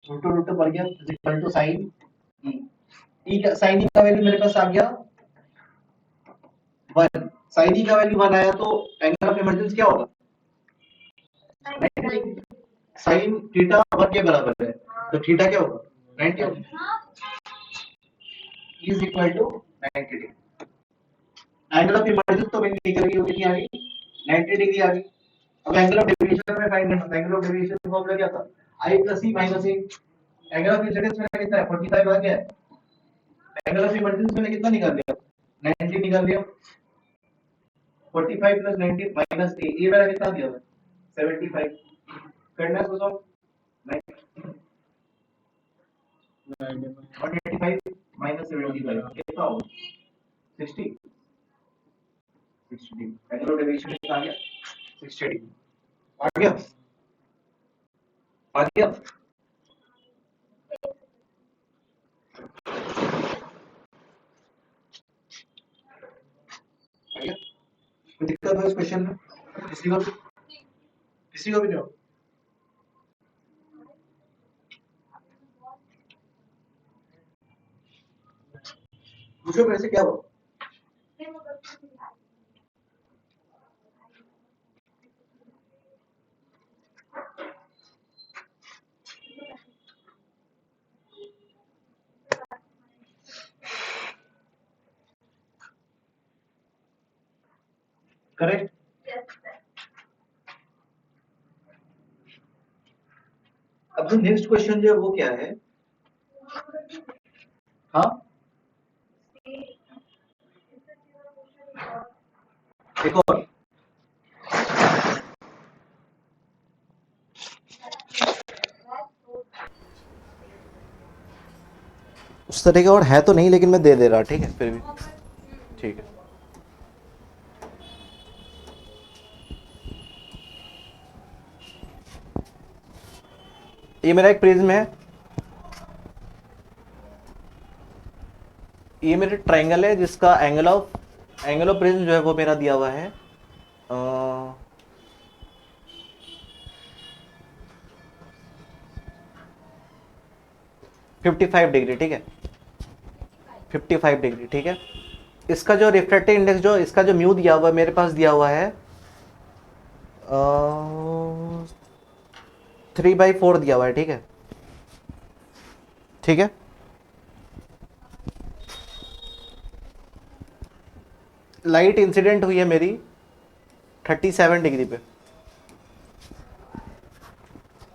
√2 बढ़ गया is equal to sin E। E का sin E का वैल्यू मेरे पास आ गया 1, sin E का वैल्यू 1 आया तो एंगल ऑफ इमर्जेंसी क्या होगा, sin थीटा 1 के बराबर है, तो थीटा क्या होगा 90 होगा, is equal to 90 degree. Angle of emergency तो मैंने निकल गई, कितनी आ गई 90 डिग्री आ गई। अब एंगल ऑफ डेविएशन में फाइंड करना, एंगल ऑफ डेविएशन फॉर्मूला क्या था, I + E - A। Angle of incidence में कितना है 45 आ गया है, एंगल ऑफ इमर्जेंसी में कितना निकाल लिया 90 निकाल लिया, 45 + 90 - A, ये मेरा कितना दिया है 75, करना है इसको सॉल्व, 185 - 75 कितना होगा 60, 60 एंगल ऑफ डेविएशन कितना आ गया 60 डिग्री। आ गया आ गया, कोई दिक्कत है इस क्वेश्चन में, किसी को भी नहीं हो, पूछो मेरे से क्या हुआ। करेक्ट, अब जो नेक्स्ट क्वेश्चन जो है वो क्या है, हाँ एक और, उस तरह का और है तो नहीं, लेकिन मैं दे दे रहा, ठीक है, फिर भी ठीक है। ये मेरा एक प्रिज्म है, ये मेरा ट्रायंगल है जिसका एंगल ऑफ प्रिज्म जो है वो मेरा दिया हुआ है 55 डिग्री, ठीक है 55 डिग्री, ठीक है। इसका जो रिफ्रैक्टिव इंडेक्स जो इसका जो म्यू दिया हुआ है मेरे पास दिया हुआ है 3/4 दिया हुआ है, ठीक है ठीक है। लाइट इंसिडेंट हुई है मेरी 37 डिग्री पे,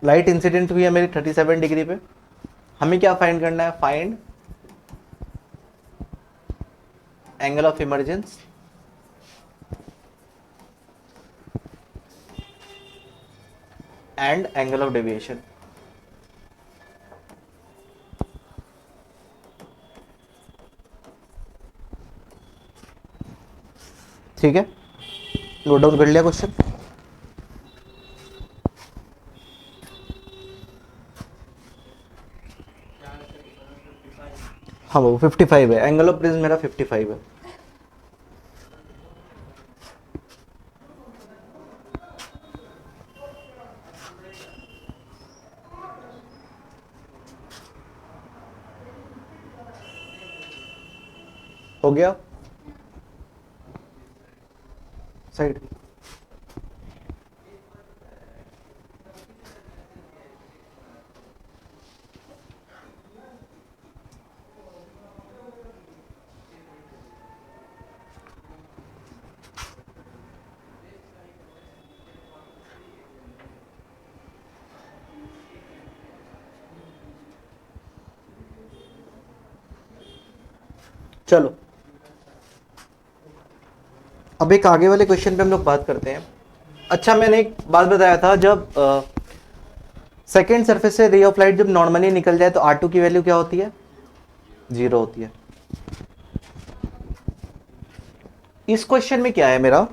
लाइट इंसिडेंट हुई है मेरी 37 डिग्री पे। हमें क्या फाइंड करना है, find angle of emergence and angle of deviation. ठीक है, नोट डाउन कर लिया क्वेश्चन? हाँ वो 55 है, एंगल ऑफ प्रिज्म मेरा 55 है। हो गया साइड। चलो अब एक आगे वाले क्वेश्चन पे हम लोग बात करते हैं। अच्छा, मैंने एक बात बताया था, जब सेकेंड सरफेस से रे ऑफ लाइट जब नॉर्मली निकल जाए तो R2 की वैल्यू क्या होती है? 0 होती है। इस क्वेश्चन में क्या है मेरा,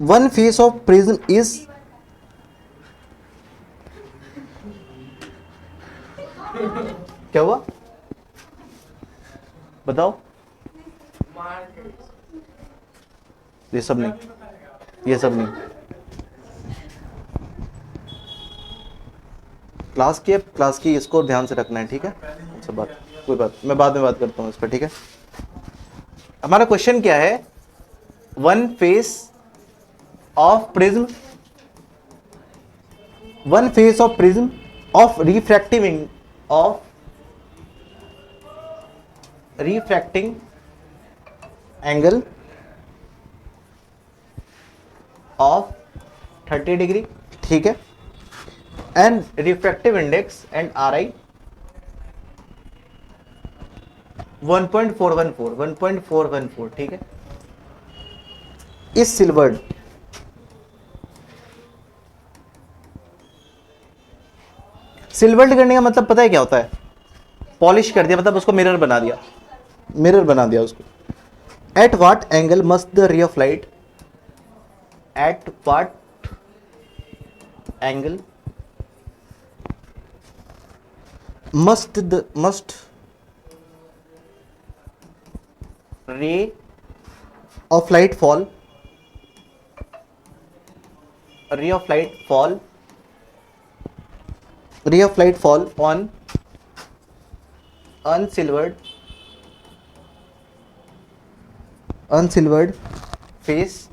one face of prism is क्या हुआ बताओ? ये सब नहीं, ये सब नहीं। क्लास की इसको ध्यान से रखना है, ठीक है? सब बात, कोई बात, मैं बाद में बात करता हूँ इस पर, ठीक है? हमारा क्वेश्चन क्या है, one face of prism, one face of prism of refracting angle of 30 degree, ठीक है? And refractive index and RI 1.414, ठीक है? इस सिल्वर्ड करने का मतलब पता है क्या होता है? पॉलिश कर दिया, मतलब उसको मिरर बना दिया, उसको। At what angle must the रे of light, at what angle must ray of light fall on unsilvered face,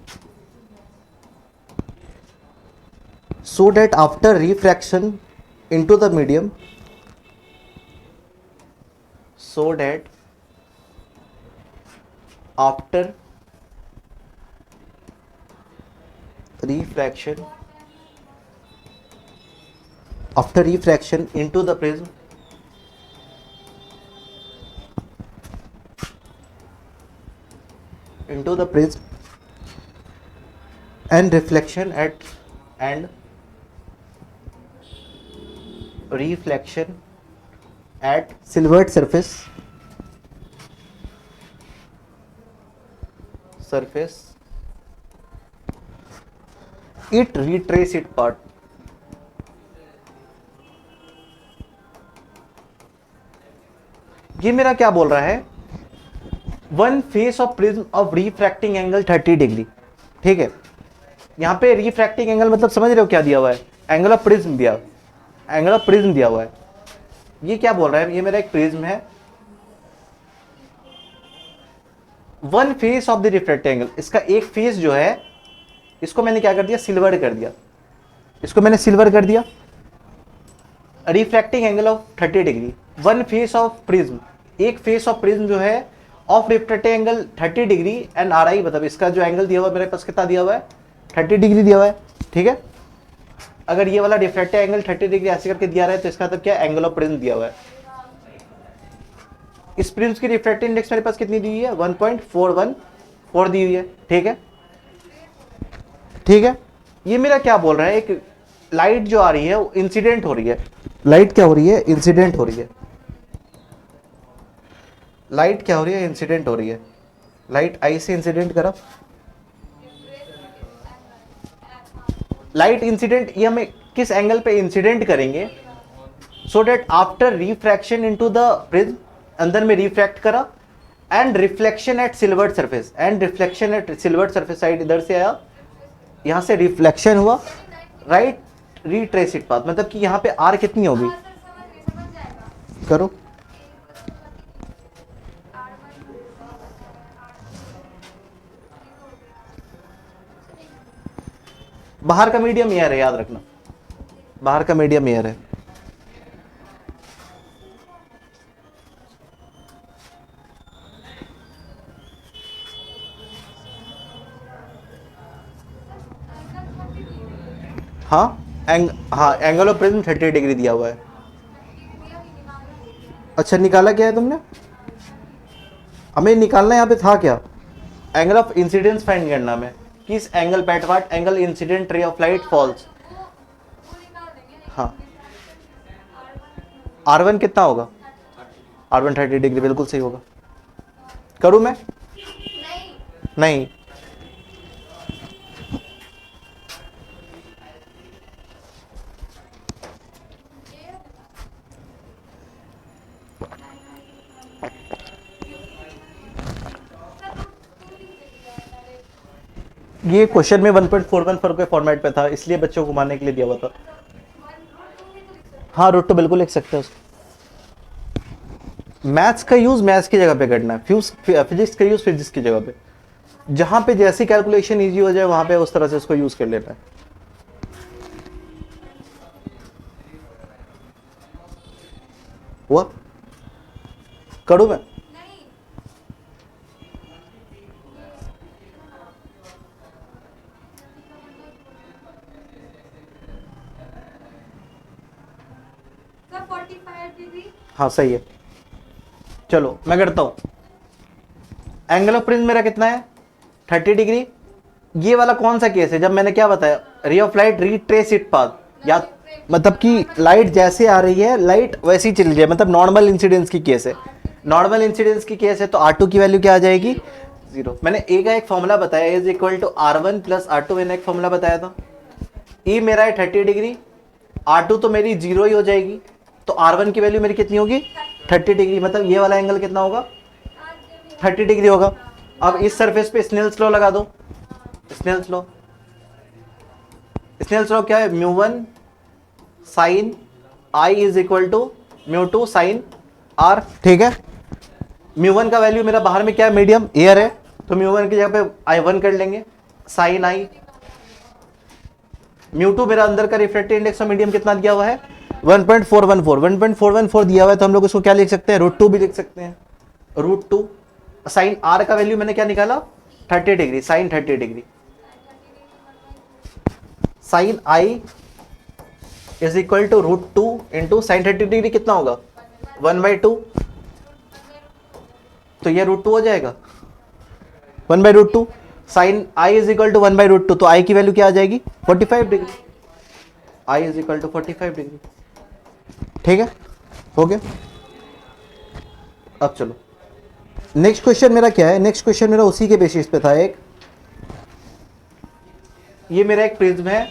so that after refraction into the medium, after refraction into the prism, and reflection at silvered surface it retrace its path. ये मेरा क्या बोल रहा है, one face of prism of refracting angle 30 degree, ठीक है? यहां पे रिफ्रैक्टिंग एंगल मतलब समझ रहे हो क्या दिया हुआ है? एंगल ऑफ प्रिज्म दिया हुआ है। ये क्या बोल रहा है, ये मेरा एक प्रिज्म है, one face of the refracting angle, इसका एक फेस जो है, इसको मैंने क्या कर दिया? सिल्वर कर दिया। Refracting angle of 30 degree, one face of prism, एक फेस ऑफ प्रिज्म जो है of refracting angle 30 degree and RI, मतलब इसका जो एंगल दिया हुआ है मेरे पास कितना दिया हुआ है? 30 डिग्री दिया हुआ है, ठीक है? अगर ये वाला रिफ्रैक्टिव एंगल 30 डिग्री ऐसे करके दिया रहा है तो इसका मतलब क्या है? एंगल ऑफ प्रिज्म दिया हुआ है। इस प्रिज्म की रिफ्रैक्टिव इंडेक्स मेरे पास कितनी दी हुई है? 1.414 दी हुई है, ठीक है? ये मेरा क्या बोल रहा है, एक लाइट जो आ रही है वो इंसिडेंट हो रही है। लाइट क्या हो रही है? इंसिडेंट हो रही है। लाइट क्या हो रही है? इंसिडेंट हो रही है। लाइट आई से इंसिडेंट करा। लाइट इंसिडेंट ये हमें किस एंगल पे इंसिडेंट करेंगे? So that after refraction into the prism, अंदर में रिफ्रैक्ट करा, and reflection at silvered surface, and reflection at silvered surface side इधर से आया, यहां से रिफ्लेक्शन हुआ, राइट, रिट्रेस इट पाथ, मतलब कि यहां पे आर कितनी होगी? करो। बाहर का मीडियम एयर है, याद रखना, बाहर का मीडियम एयर है। हाँ, एंगल ऑफ प्रिज्म 30 डिग्री दिया हुआ है। अच्छा, निकाला क्या है तुमने? हमें निकालना यहाँ पे था क्या? एंगल ऑफ इंसिडेंस फाइंड करना हमें, किस एंगल पे, at what angle incident ray of light falls. हाँ, R1 कितना होगा? R1 30 डिग्री, बिल्कुल सही होगा। करूँ मैं? नहीं। ये क्वेश्चन में 1.41 के फॉर्मेट पे था, इसलिए बच्चों को मानने के लिए दिया हुआ था। हाँ, रूट तो बिल्कुल लिख सकते हैं उसको। मैथ्स का यूज मैथ्स की जगह पे करना है, फिजिक्स का यूज फिजिक्स की जगह पे। जहां पे जैसी कैलकुलेशन इजी हो जाए वहां पे उस तरह से उसको यूज कर लेना है। हुआ? करूं मैं? हाँ, सही है। चलो मैं करता हूं। एंगल ऑफ प्रिज्म मेरा कितना है? 30 डिग्री। ये वाला कौन सा केस है? जब मैंने क्या बताया, रे of light retrace it path, या मतलब कि लाइट जैसे आ रही है लाइट वैसी चली जाए, मतलब नॉर्मल इंसिडेंस की केस है। नॉर्मल इंसिडेंस की केस है तो R2 की वैल्यू क्या आ जाएगी? 0। मैंने ए का एक फॉर्मूला बताया, is equal to R1 plus R2, मैंने एक फॉर्मूला बताया था। ई मेरा है 30 डिग्री, R2 तो मेरी 0 ही हो जाएगी, तो R1 की वैल्यू मेरी कितनी होगी? 30 डिग्री, मतलब ये वाला एंगल कितना होगा? 30 डिग्री होगा। अब इस सरफेस पे स्नेल्स लॉ लगा दो। स्नेल्स लॉ, स्नेल्स लॉ क्या है? μ1 sine I is equal to μ2 sine R, ठीक है। μ1 का वैल्यू मेरा बाहर में क्या है? मीडियम एयर है, तो μ1 की जगह पे I1 कर लेंगे, साइन I। μ2 मेरा अंदर का रिफ्रैक्टिव इंडेक्स ऑफ मीडियम कितना दिया हुआ है? 1.414 दिया हुआ है, तो हम लोग इसको क्या लिख सकते हैं? √2 भी लिख सकते हैं, √2। साइन R का वैल्यू मैंने क्या निकाला? 30 degree, sine 30 degree. Sine I is equal to √2 into sine 30 degree कितना होगा? 1/2, तो ये √2 हो जाएगा, 1/√2। Sine I is equal to 1/√2, तो I की वैल्यू क्या आ जाएगी? 45 degree. I is equal to 45 degree, ठीक है, हो गया। अब चलो नेक्स्ट क्वेश्चन मेरा क्या है? नेक्स्ट क्वेश्चन मेरा उसी के बेसिस पे था। एक ये मेरा एक प्रिज्म है,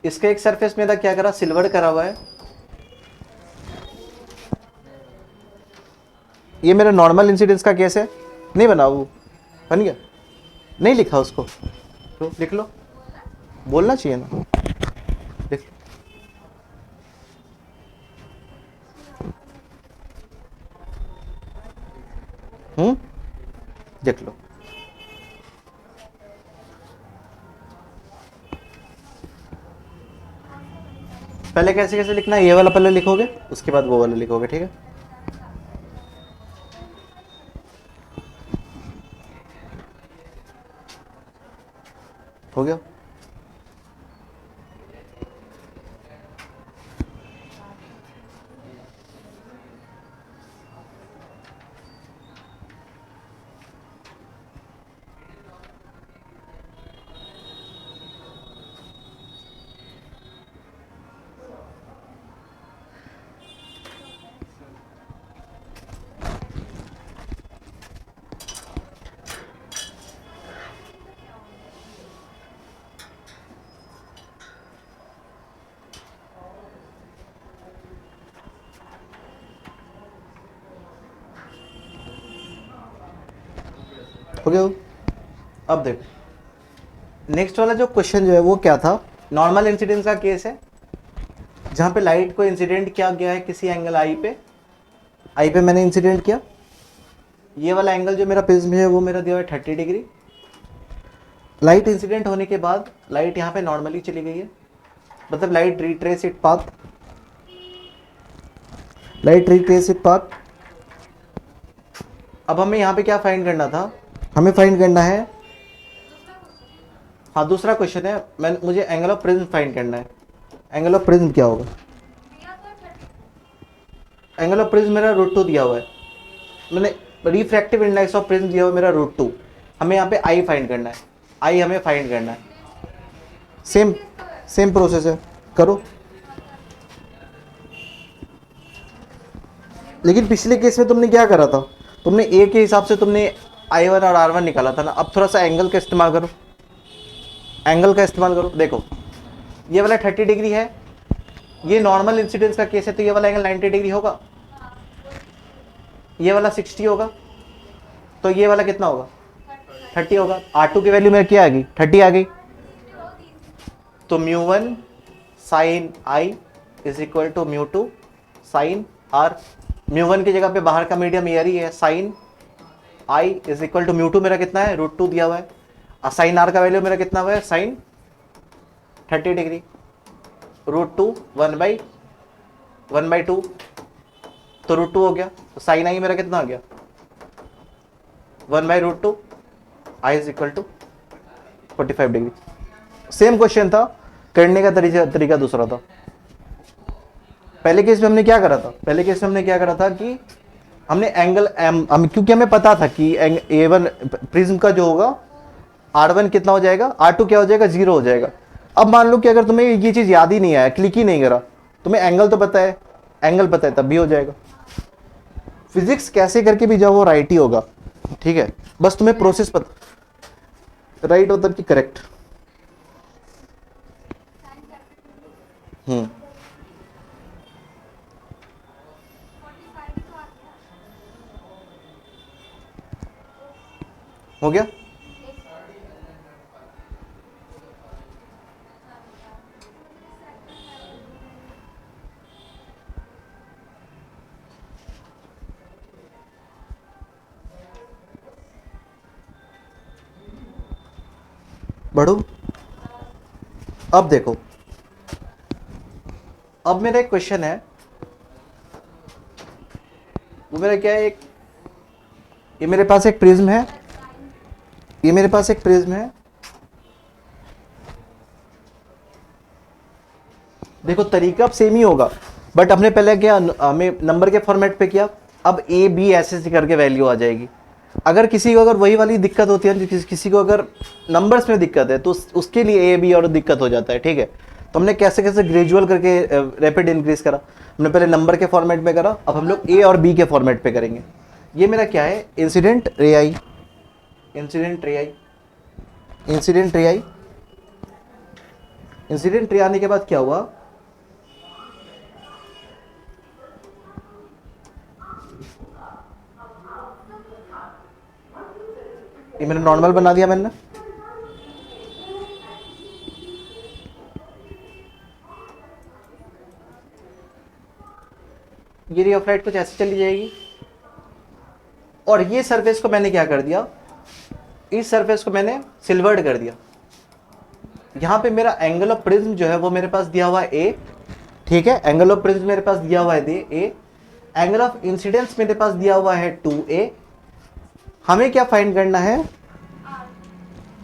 इसका एक सरफेस मेरा क्या करा? सिल्वर करा हुआ है। ये मेरा नॉर्मल इंसिडेंस का केस है। नहीं बना, वो बन गया, नहीं लिखा उसको, तो लिख लो, बोलना चाहिए ना, लिख लो। देख लो। पहले कैसे कैसे लिखना है? ये वाला पहले लिखोगे, उसके बाद वो वाला लिखोगे, ठीक है। हो गया। हो गया। अब देखो नेक्स्ट वाला जो क्वेश्चन जो है वो क्या था, नॉर्मल इंसिडेंस का केस है जहां पे लाइट को इंसिडेंट किया गया है किसी एंगल आई पे मैंने इंसिडेंट किया। ये वाला एंगल जो मेरा प्रिज्म है वो मेरा दिया हुआ है 30 डिग्री। लाइट इंसिडेंट होने के बाद लाइट यहाँ पे नॉर्मली चली गई है, मतलब लाइट रिट्रेस इट पाथ, अब हमें यहाँ पे क्या फाइंड करना था, हमें फाइंड करना है, हाँ दूसरा क्वेश्चन है, मुझे एंगल ऑफ प्रिज्म फाइंड करना है। एंगल ऑफ प्रिज्म क्या होगा, एंगल ऑफ प्रिज्म मेरा √2 दिया हुआ है, मैंने रिफ्रैक्टिव इंडेक्स ऑफ प्रिज्म दिया हुआ है मेरा √2। हमें यहाँ पे आई फाइंड करना है, आई हमें फाइंड करना है। सेम प्रोसेस है, करो। लेकिन पिछले केस में तुमने क्या करा था, तुमने ए के हिसाब से तुमने I1 और R1 निकाला था ना। अब थोड़ा सा एंगल का इस्तेमाल करो, एंगल का इस्तेमाल करो। देखो ये वाला 30 डिग्री है, ये नॉर्मल इंसिडेंस का केस है, तो ये वाला एंगल 90 डिग्री होगा, ये वाला 60 होगा, तो ये वाला कितना होगा 30 होगा। R2 की वैल्यू मेरे क्या आ गई 30 आ गई, तो μ1 sine I is equal to μ2 sine R। μ1 की जगह पे बाहर का मीडियम एयर ही है, sine I is equal to μ2 मेरा कितना है √2 दिया हुआ है, और साइन R का वैल्यू मेरा कितना हुआ है साइन 30 डिग्री, √2 1/2 तो √2 हो गया, तो साइन I मेरा कितना हो गया 1/√2, I is equal to 45 degree. Same question था, करने का तरीका दूसरा था। पहले केस में हमने क्या करा था, कि हमने एंगल क्योंकि हमें पता था कि A1 प्रिज्म का जो होगा R1 कितना हो जाएगा, R2 क्या हो जाएगा 0 हो जाएगा। अब मान लो कि अगर तुम्हें ये चीज याद ही नहीं आया, क्लिक ही नहीं करा, तुम्हें एंगल तो पता है, तब भी हो जाएगा। फिजिक्स कैसे करके भी जाओ वो राइट ही होगा, ठीक है, बस तुम्हें प्रोसेस पता, राइट मतलब कि करेक्ट। हो गया। बढ़ो। अब देखो, अब मेरा एक क्वेश्चन है, वो मेरा क्या है, ये मेरे पास एक प्रिज्म है, देखो तरीका अब सेम ही होगा, बट हमने पहले क्या, हमें नंबर के फॉर्मेट पे किया। अब ए बी ऐसे करके वैल्यू आ जाएगी। अगर किसी को अगर वही वाली दिक्कत होती है, किसी को अगर नंबर्स में दिक्कत है, तो उसके लिए ए बी और दिक्कत हो जाता है, ठीक है। तो हमने कैसे ग्रेजुअल करके रैपिड इंक्रीज करा। हमने पहले नंबर के फॉर्मेट में करा, अब हम लोग ए और बी के फॉर्मेट पे करेंगे। ये मेरा क्या है, इंसिडेंट रे आई, इंसिडेंट रे आने के बाद क्या हुआ, ये मैंने नॉर्मल बना दिया, मैंने ये रे ऑफ लाइट कुछ ऐसे चली जाएगी, और ये सरफेस को मैंने क्या कर दिया, इस सरफेस को मैंने सिल्वर्ड कर दिया। यहां पे मेरा एंगल ऑफ प्रिज्म जो है वो मेरे पास दिया हुआ है ए, ठीक है, एंगल ऑफ प्रिज्म मेरे पास दिया हुआ है ए, एंगल ऑफ इंसिडेंस मेरे पास दिया हुआ है 2a। हमें क्या फाइंड करना है,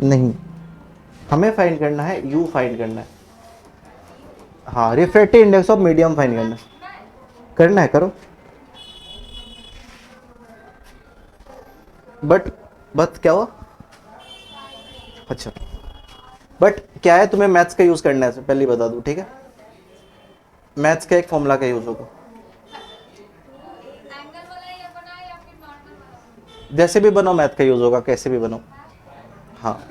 नहीं, हमें फाइंड करना है u फाइंड करना है, हाँ, refractive index of medium find करना है, करो। बट क्या हुआ, अच्छा, बट क्या है, तुम्हें मैथ्स का यूज करना है, पहले ही बता दूं, ठीक है। मैथ्स का एक फॉर्मूला का यूज होगा, जैसे भी बनाओ मैथ का यूज होगा, कैसे भी बनाओ, हाँ।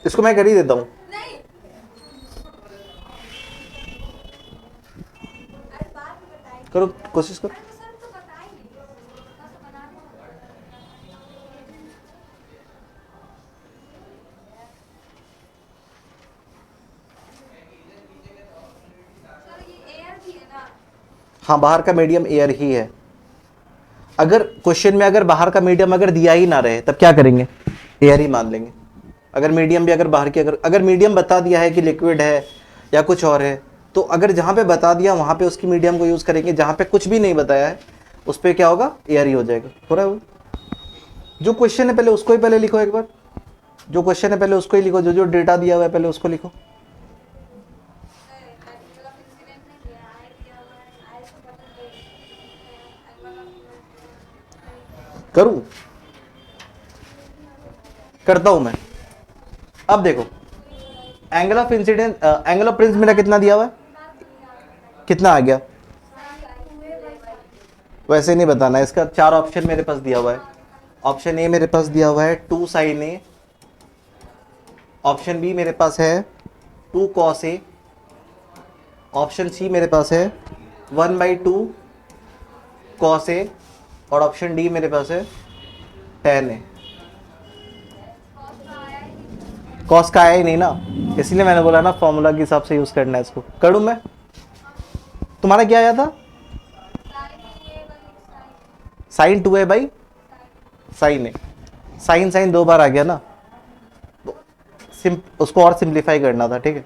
इसको मैं कर ही देता हूं, कोशिश करो। हाँ, बाहर का मीडियम एयर ही है। अगर क्वेश्चन में अगर बाहर का मीडियम अगर दिया ही ना रहे तब क्या करेंगे, एयर ही मान लेंगे। अगर मीडियम भी अगर बाहर की अगर मीडियम बता दिया है कि लिक्विड है या कुछ और है, तो अगर जहां पे बता दिया वहां पे उसकी मीडियम को यूज करेंगे, जहां पे कुछ भी नहीं बताया है उस पर क्या होगा, एयर ही हो जाएगा। हो रहा है वो? जो क्वेश्चन है पहले उसको ही पहले लिखो, एक बार जो क्वेश्चन है पहले उसको ही लिखो, जो जो डेटा दिया हुआ है पहले उसको लिखो। करूं, करता हूं मैं। अब देखो angle of incidence, angle of prism मेरा कितना दिया हुआ है, कितना आ गया, वैसे नहीं बताना, इसका 4 ऑप्शन मेरे पास दिया हुआ है। ऑप्शन ए मेरे पास दिया हुआ है 2 sin ए, ऑप्शन बी मेरे पास है 2 cos ए, ऑप्शन सी मेरे पास है 1/2 cos ए, और ऑप्शन डी मेरे पास है tan ए। कॉस का आया ही नहीं ना, इसलिए मैंने बोला ना फॉर्मूला के हिसाब से यूज करना है इसको। करूं मैं? तुम्हारा क्या आया था? Sine 2a by sine A. Sine sine 2 बार आ गया ना, तो उसको और सिंप्लीफाई करना था, ठीक है।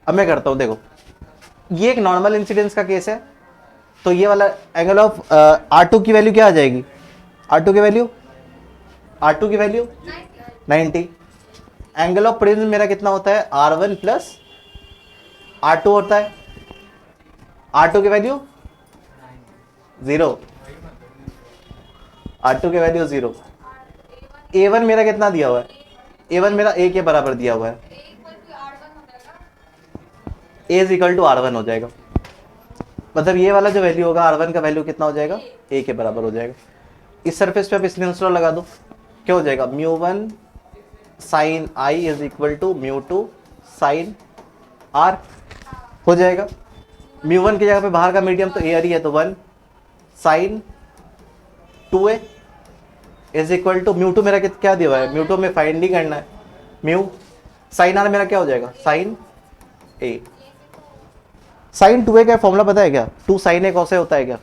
अब मैं करता हूं, देखो ये एक नॉर्मल इंसिडेंस का केस है, तो ये वाला एंगल ऑफ R2 की वैल्यू क्या आ जाएगी, R2 की वैल्यू 90। एंगल ऑफ प्रिज्म मेरा कितना होता है, R1 प्लस R2 होता है। R2 की वैल्यू 0, R2 की वैल्यू 0। A1 मेरा कितना दिया हुआ है, A1 मेरा A के बराबर दिया हुआ है, A is equal to R1 हो जाएगा। मतलब ये वाला जो वैल्यू होगा R1 का वैल्यू कितना हो जाएगा, A के बराबर हो जाएगा। इस सरफेस पे आप स्नेल्स लॉ लगा दो, क्या हो जाएगा, μ1 sine I is equal to μ2 sine R हो जाएगा। μ1 की जगह पे बाहर का मीडियम तो एयर ही है, तो 1 sign 2a is equal to μ2 मेरा क्या दिया हुआ है, μ2 में फाइंड ही करना है, म्यू साइन R मेरा क्या हो जाएगा, साइन A। साइन 2a का फॉर्मूला पता है क्या, 2 साइन A कॉस A होता है क्या,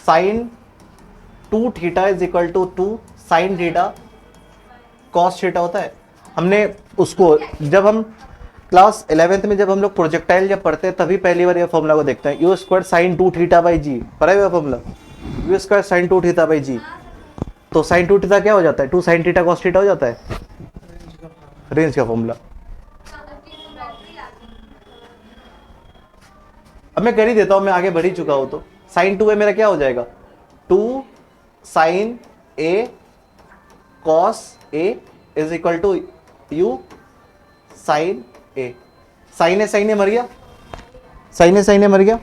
sine 2 theta is equal to 2 sine theta cos theta होता है। हमने उसको जब हम क्लास 11th में जब हम लोग प्रोजेक्टाइल जब पढ़ते हैं तभी पहली बार ये फॉर्मूला को देखते हैं, u square sine 2 theta by g, पढ़ा हुआ formula, u square sine 2 theta by g. तो साइन 2 थीटा क्या हो जाता है, 2 साइन थीटा कॉस थीटा हो जाता है, रेंज का फॉर्मूला। अब मैं कर ही देता हूं, मैं आगे बढ़ ही चुका हूं, तो साइन 2a मेरा क्या हो जाएगा, 2 sine A cos A is equal to you sine A। Sine A मर गया, साइन A मर गया,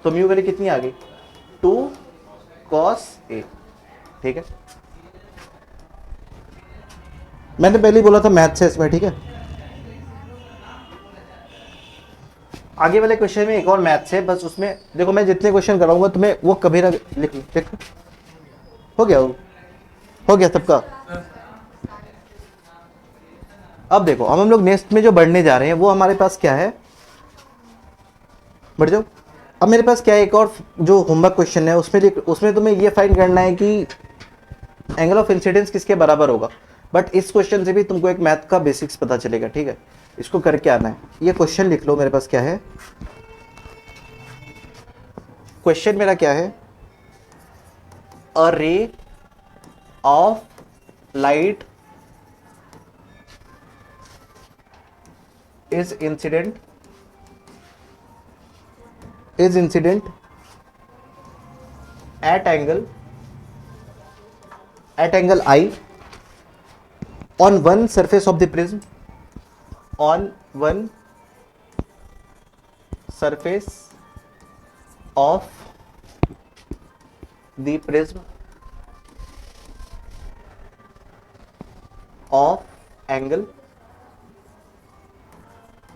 तो म्यू वैल्यू कितनी आ गई, 2 कॉस A, ठीक है। मैंने पहले ही बोला था मैथ से इसमें, ठीक है। आगे वाले क्वेश्चन में एक और मैथ्स है, बस उसमें देखो मैं जितने क्वेश्चन कराऊंगा तुम्हें वो कभी ना लिख देखो, हो गया सबका। अब देखो हम लोग नेक्स्ट में जो बढ़ने जा रहे हैं वो हमारे पास क्या है, बढ़ जाओ। अब मेरे पास क्या है, एक और जो होमवर्क क्वेश्चन है उसमें तुम्हें ये फाइंड करना है कि एंगल ऑफ इंसिडेंस किसके बराबर होगा। बट इस क्वेश्चन से भी तुमको एक मैथ का बेसिक्स पता चलेगा, ठीक है। इसको करके आना है। ये क्वेश्चन लिख लो, मेरे पास क्या है, क्वेश्चन मेरा क्या है, a ray of light is incident at angle I on one surface of the prism, on one surface of the prism of angle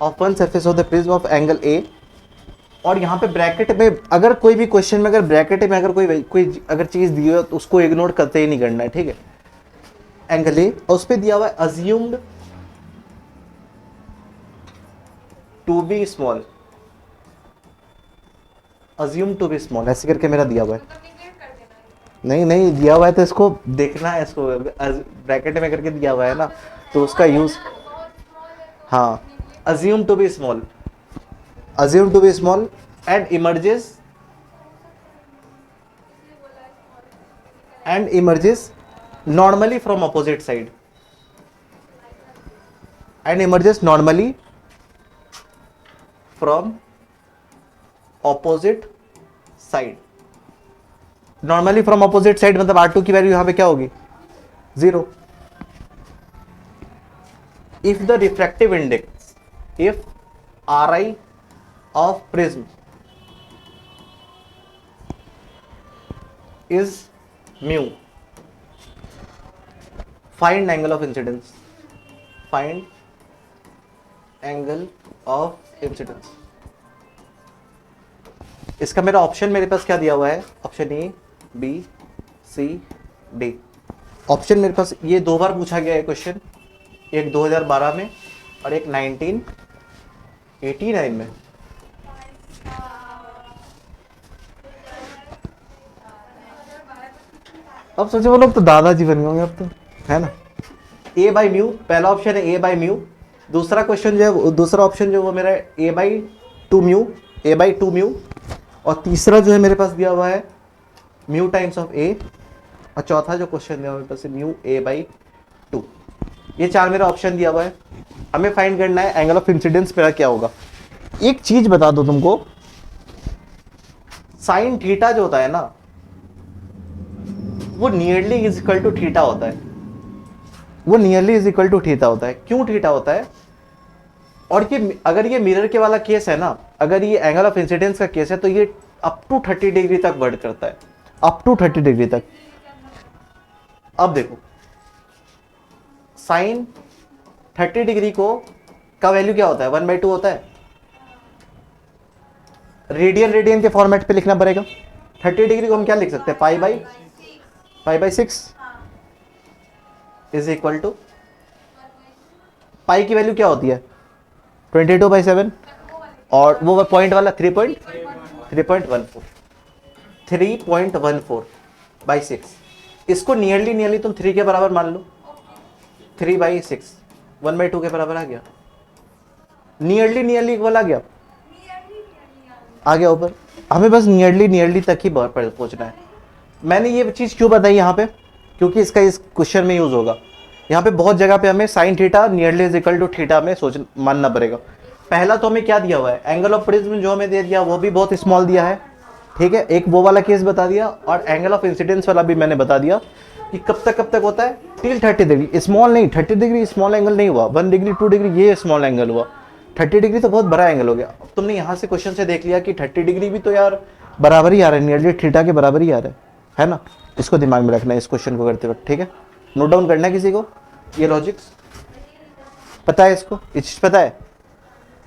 of one surface of the prism of angle A और यहाँ पे bracket में अगर कोई भी question में अगर bracket में अगर कोई अगर चीज दी हो तो उसको इग्नोर करते ही नहीं करना है, ठीक है। एंगल ए और उस पे दिया हुआ है assumed to be small, assume to be small, ऐसे करके मेरा दिया हुआ है। नहीं नहीं दिया हुआ है तो इसको देखना है, इसको ब्रैकेट में करके दिया हुआ है ना, तो उसका यूज, हाँ, assume to be small, assume to be small and emerges normally from opposite side, and emerges normally from opposite side, normally from opposite side मतलब R2 की वैल्यू यहां पे क्या होगी 0। if the refractive index, if Ri of prism is mu, find angle of incidence, find angle of incidence। इसका मेरा option मेरे पास क्या दिया हुआ है, option A B C D. Option मेरे पास ये 2 बार पूछा गया है क्वेश्चन, एक 2012 में और एक 1989 में। अब सोचे वो लोग तो दादाजी बन गए होंगे अब तो, है ना। ए बाई म्यू, पहला ऑप्शन है ए बाई म्यू, दूसरा क्वेश्चन जो है, दूसरा ऑप्शन जो वो मेरा A by two mu, A by two mu, और तीसरा जो है मेरे पास दिया हुआ है म्यू टाइम्स ऑफ ए, और चौथा जो क्वेश्चन दिया हुआ मेरे पास म्यू ए बाई टू। ये 4 मेरा ऑप्शन दिया हुआ है। हमें फाइंड करना है एंगल ऑफ इंसिडेंस मेरा क्या होगा। एक चीज बता दो तुमको, साइन थीटा जो होता है ना वो nearly is equal to theta होता है, वो nearly is equal to theta होता है। क्यों थीटा होता है? और ये अगर ये मिरर के वाला केस है ना, अगर ये एंगल ऑफ इंसिडेंस का केस है तो ये अप टू 30 डिग्री तक वर्क करता है, अप टू 30 डिग्री तक। अब देखो साइन 30 डिग्री को का वैल्यू क्या होता है 1/2 होता है। रेडियन के फॉर्मेट पे लिखना पड़ेगा। 30 डिग्री को हम क्या लिख सकते हैं, pi by 6 is equal to, pi की वैल्यू क्या होती है 22/7, और वो पॉइंट वाला 3.14 इसको नियरली तुम 3 के बराबर मान लो, 3/6 1/2 के बराबर आ गया। नियरली इक्वल आ गया ऊपर। हमें बस नियरली तक ही पहुंचना है। मैंने ये चीज क्यों बताई यहाँ पे, क्योंकि इसका इस क्वेश्चन में यूज होगा। यहाँ पे बहुत जगह पे हमें sine theta nearly is equal to theta में मानना पड़ेगा। पहला तो हमें क्या दिया हुआ है, एंगल ऑफ प्रिज्म जो हमें दे दिया वो भी बहुत स्मॉल दिया है, ठीक है। एक वो वाला केस बता दिया, और एंगल ऑफ इंसिडेंस वाला भी मैंने बता दिया कि कब तक होता है, टिल 30 डिग्री। स्मॉल नहीं, 30 डिग्री स्मॉल एंगल नहीं हुआ, 1 डिग्री 2 डिग्री ये स्मॉल एंगल हुआ, 30 डिग्री तो बहुत बड़ा एंगल हो गया। तुमने यहाँ से क्वेश्चन से देख लिया कि 30 डिग्री भी तो यार बराबर ही आ रहा है, नियरली थीटा के बराबर ही आ रहा है ना। इसको दिमाग में रखना है इस क्वेश्चन को करते वक्त, ठीक है। नोट डाउन करना है किसी को, ये लॉजिक्स पता है, इसको ये चीज पता है।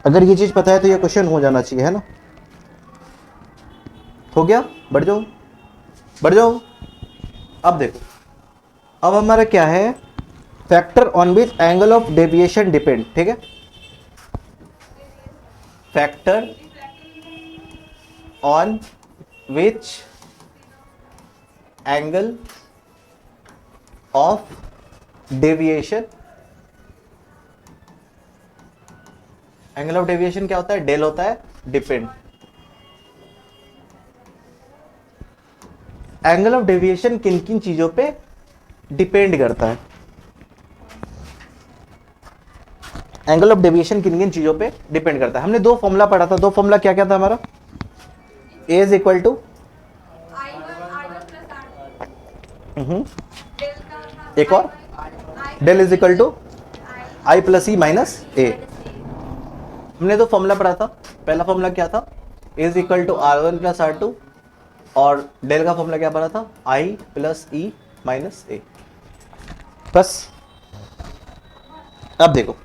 अगर ये चीज पता है तो ये क्वेश्चन हो जाना चाहिए, है ना। हो गया, बढ़ जाओ। अब देखो, अब हमारा क्या है, factor on which angle of deviation depend, ठीक है। Factor on which angle of deviation, angle of deviation क्या होता है, डेल होता है, डिपेंड। एंगल ऑफ डेविएशन किन किन चीजों पे डिपेंड करता है, एंगल ऑफ डेविएशन किन किन चीजों पे डिपेंड करता है। हमने 2 फॉर्मूला पढ़ा था, 2 फॉर्मूला क्या क्या था हमारा, ए इज इक्वल टू एक और del is equal to I plus E minus A. हमने 2 फॉर्मूला पढ़ा था। पहला फॉर्मूला क्या था, A is equal to R1 plus R2, और डेल का फॉर्मूला क्या पढ़ा था, आई प्लस ई माइनस ए। बस अब देखो,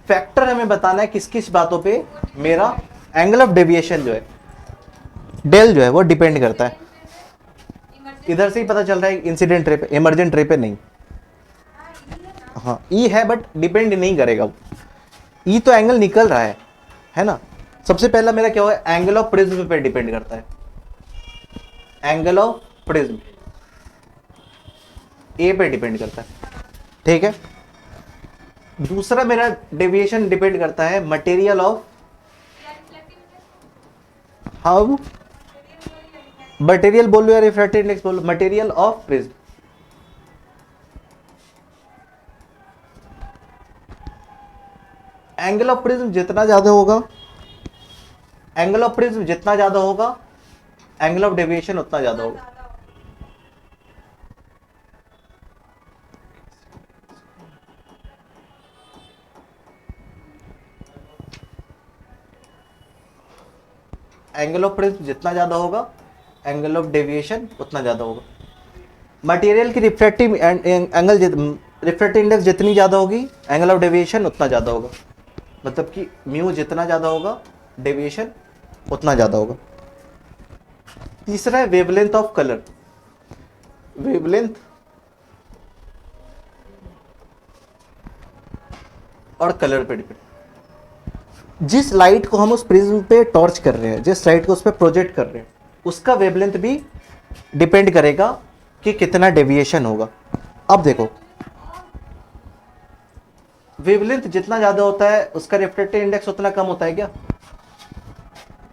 फैक्टर हमें बताना है किस किस बातों पे मेरा एंगल ऑफ डेविएशन जो है, डेल जो है वो डिपेंड करता है, इधर से ही पता चल रहा है इंसिडेंट रे पे, इमरजेंट रे पे नहीं। हाँ ई है बट डिपेंड नहीं करेगा, ई तो एंगल निकल रहा है ना। सबसे पहला मेरा क्या होगा, एंगल ऑफ प्रिज्म पे डिपेंड करता है, एंगल ऑफ प्रिज्म ए पे डिपेंड करता है, ठीक है। दूसरा मेरा डेविएशन डिपेंड करता है मटेरियल ऑफ, हाउ मटेरियल बोलो या रिफ्रैक्टिव इंडेक्स बोलो, material of prism. Angle of prism जितना ज्यादा होगा, एंगल ऑफ प्रिज्म जितना ज्यादा होगा, एंगल ऑफ डेविएशन उतना ज्यादा होगा। एंगल ऑफ प्रिज्म जितना ज्यादा होगा, एंगल ऑफ डेविएशन उतना ज्यादा होगा। मटेरियल की रिफ्रैक्टिव एंगल, रिफ्रैक्टिव इंडेक्स जितनी ज्यादा होगी, एंगल ऑफ डेविएशन उतना ज्यादा होगा। मतलब कि म्यू जितना ज्यादा होगा, डेविएशन उतना ज्यादा होगा। तीसरा है वेवलेंथ ऑफ कलर, वेवलेंथ और कलर पे डिपेंड। जिस लाइट को हम उस प्रिज्म पे टॉर्च कर रहे हैं, जिस लाइट को उस पर प्रोजेक्ट कर रहे हैं, उसका वेवलेंथ भी डिपेंड करेगा कि कितना डेविएशन होगा। अब देखो वेवलेंथ जितना ज्यादा होता है उसका रिफ्रैक्टिव इंडेक्स उतना कम होता है क्या?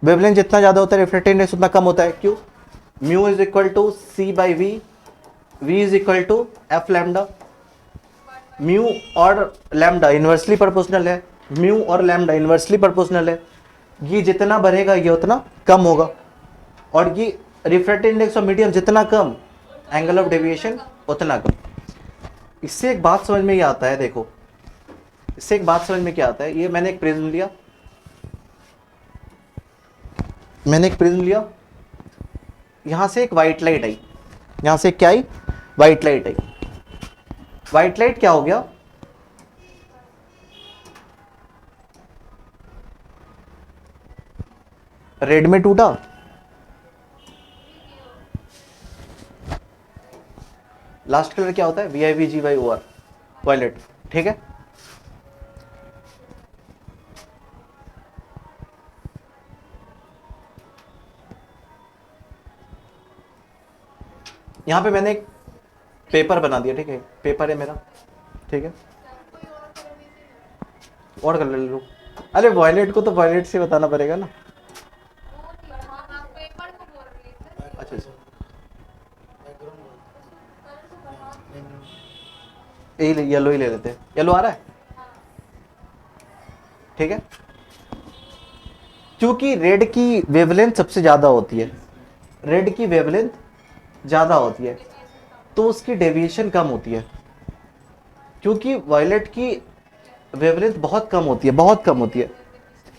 वेवलेंथ जितना ज्यादा होता है रिफ्रैक्टिव इंडेक्स उतना कम होता है, क्यों? Mu is equal to c by we, v is equal to f lambda. Mu और लैम्डा इनवर्सली प्रोपोर्शनल है, म्यू और लैम्डा इनवर्सली प्रोपोर्शनल है। ये जितना बढ़ेगा ये उतना कम होगा, और ये रिफ्रैक्टिव इंडेक्स ऑफ मीडियम जितना कम, एंगल ऑफ डेविएशन उतना कम। इससे एक बात समझ में ये आता है, देखो इससे एक बात समझ में क्या आता है, ये मैंने एक प्रिज्म लिया, मैंने एक प्रिज्म लिया, यहां से एक व्हाइट लाइट आई, यहां से क्या आई? व्हाइट लाइट आई। व्हाइट लाइट क्या हो गया? रेड में टूटा, लास्ट कलर क्या होता है? VIVGY-OR, वायलेट, ठीक है। यहां पे मैंने एक पेपर बना दिया, ठीक है, पेपर है मेरा, ठीक है, और कलर ले लो। अरे वायलेट को तो वायलेट से बताना पड़ेगा ना। अच्छा अच्छा, येलो ही ले लेते हैं, येलो आ रहा है, ठीक है। क्योंकि रेड की वेवलेंथ सबसे ज्यादा होती है, रेड की वेवलेंथ ज्यादा होती है तो उसकी डेविएशन कम होती है, क्योंकि वायलेट की वेवलेंथ बहुत कम होती है, बहुत कम होती है।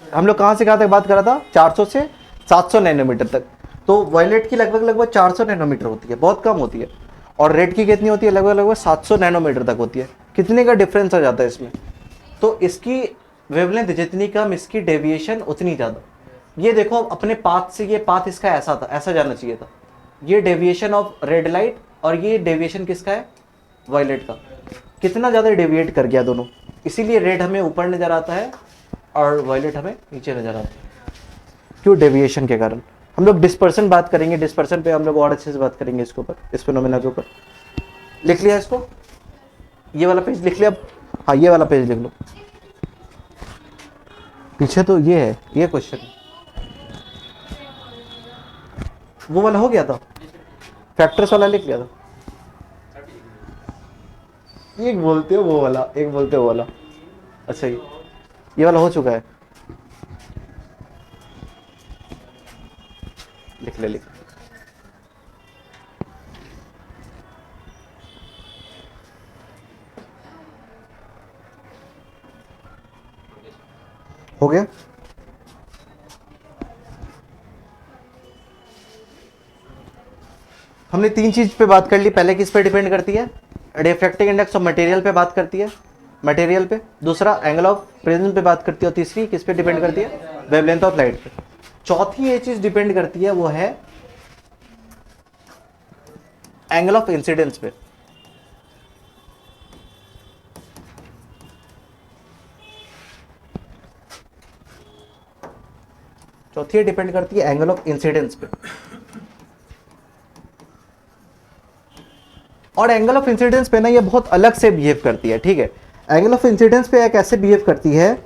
हम लोग कहाँ से कहाँ तक बात कर रहा था? 400 से 700 नैनोमीटर तक। तो वायलेट की लगभग 400 नैनोमीटर होती है, बहुत कम होती है। और रेड की कितनी होती है? लगभग 700 नैनोमीटर तक होती है। कितने का डिफरेंस आ जाता है इसमें? तो इसकी वेवलेंथ जितनी कम, इसकी डेविएशन उतनी ज़्यादा। ये देखो अपने पाथ से, ये पाथ इसका ऐसा था, ऐसा जाना चाहिए था। ये डेविएशन ऑफ रेड लाइट और ये डेविएशन किसका है? वायलेट का। कितना ज़्यादा डेविएट कर गया दोनों, इसीलिए रेड हमें ऊपर नज़र आता है और वायलेट हमें नीचे नज़र आता है। क्यों? डेविएशन के कारण। हम लोग डिस्पर्सन बात करेंगे, डिस्पर्सन पे हम लोग और अच्छे से बात करेंगे इसके ऊपर, इस फिनोमेना के ऊपर। लिख लिया इसको? ये वाला पेज लिख लिया? हाँ ये वाला पेज लिख लो, पीछे तो ये है, ये क्वेश्चन वो वाला हो गया था, फैक्टर्स वाला लिख लिया था। एक बोलते हो वो वाला, एक बोलते हो वो वाला। अच्छा ये वाला हो चुका है, लिख ले, लिख। हो गया? हमने तीन चीज पे बात कर ली। पहले किस पे डिपेंड करती है? रिफ्रैक्टिव इंडेक्स ऑफ मटेरियल पे बात करती है, मटेरियल पे। दूसरा एंगल ऑफ प्रिज्म पे बात करती है, और तीसरी किस पे डिपेंड करती है? वेवलेंथ ऑफ लाइट पे। चौथी ये चीज डिपेंड करती है वो है एंगल ऑफ इंसिडेंस पे। चौथी डिपेंड करती है एंगल ऑफ इंसिडेंस पे। और एंगल ऑफ इंसिडेंस पे ना ये बहुत अलग से बिहेव करती है, ठीक है। एंगल ऑफ इंसिडेंस पे एक ऐसे बिहेव करती है,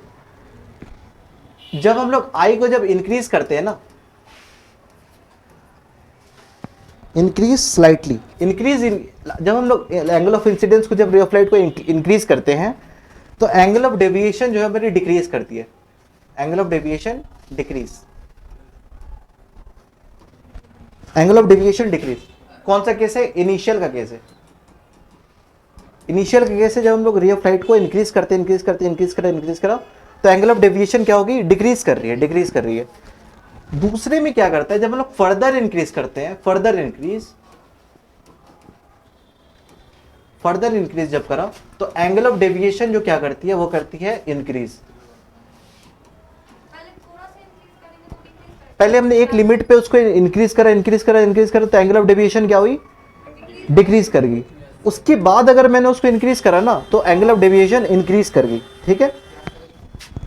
जब हम लोग आई को जब इंक्रीज करते हैं ना, इंक्रीज स्लाइटली, जब हम लोग एंगल ऑफ इंसिडेंस को जब रे ऑफ लाइट को इंक्रीज करते हैं तो एंगल ऑफ डेविएशन जो है मेरी डिक्रीज करती है। Angle of deviation decrease, angle of deviation decrease. कौन सा केस है? इनिशियल का केस है। इनिशियल का केस है जब हम लोग रे ऑफ लाइट को इंक्रीज करा तो एंगल ऑफ डेविएशन क्या होगी? डिक्रीज कर रही है। दूसरे में क्या करता है, जब हम लोग फर्दर इंक्रीज करते हैं, फर्दर इंक्रीज जब करा तो एंगल ऑफ डेविएशन जो क्या करती है, वो करती है इंक्रीज। पहले हमने एक लिमिट पे उसको इंक्रीज करा तो एंगल ऑफ डेविएशन क्या हुई? डिक्रीज कर गई। उसके बाद अगर मैंने उसको इंक्रीज करा ना तो एंगल ऑफ डेविएशन इंक्रीज कर गई, ठीक है।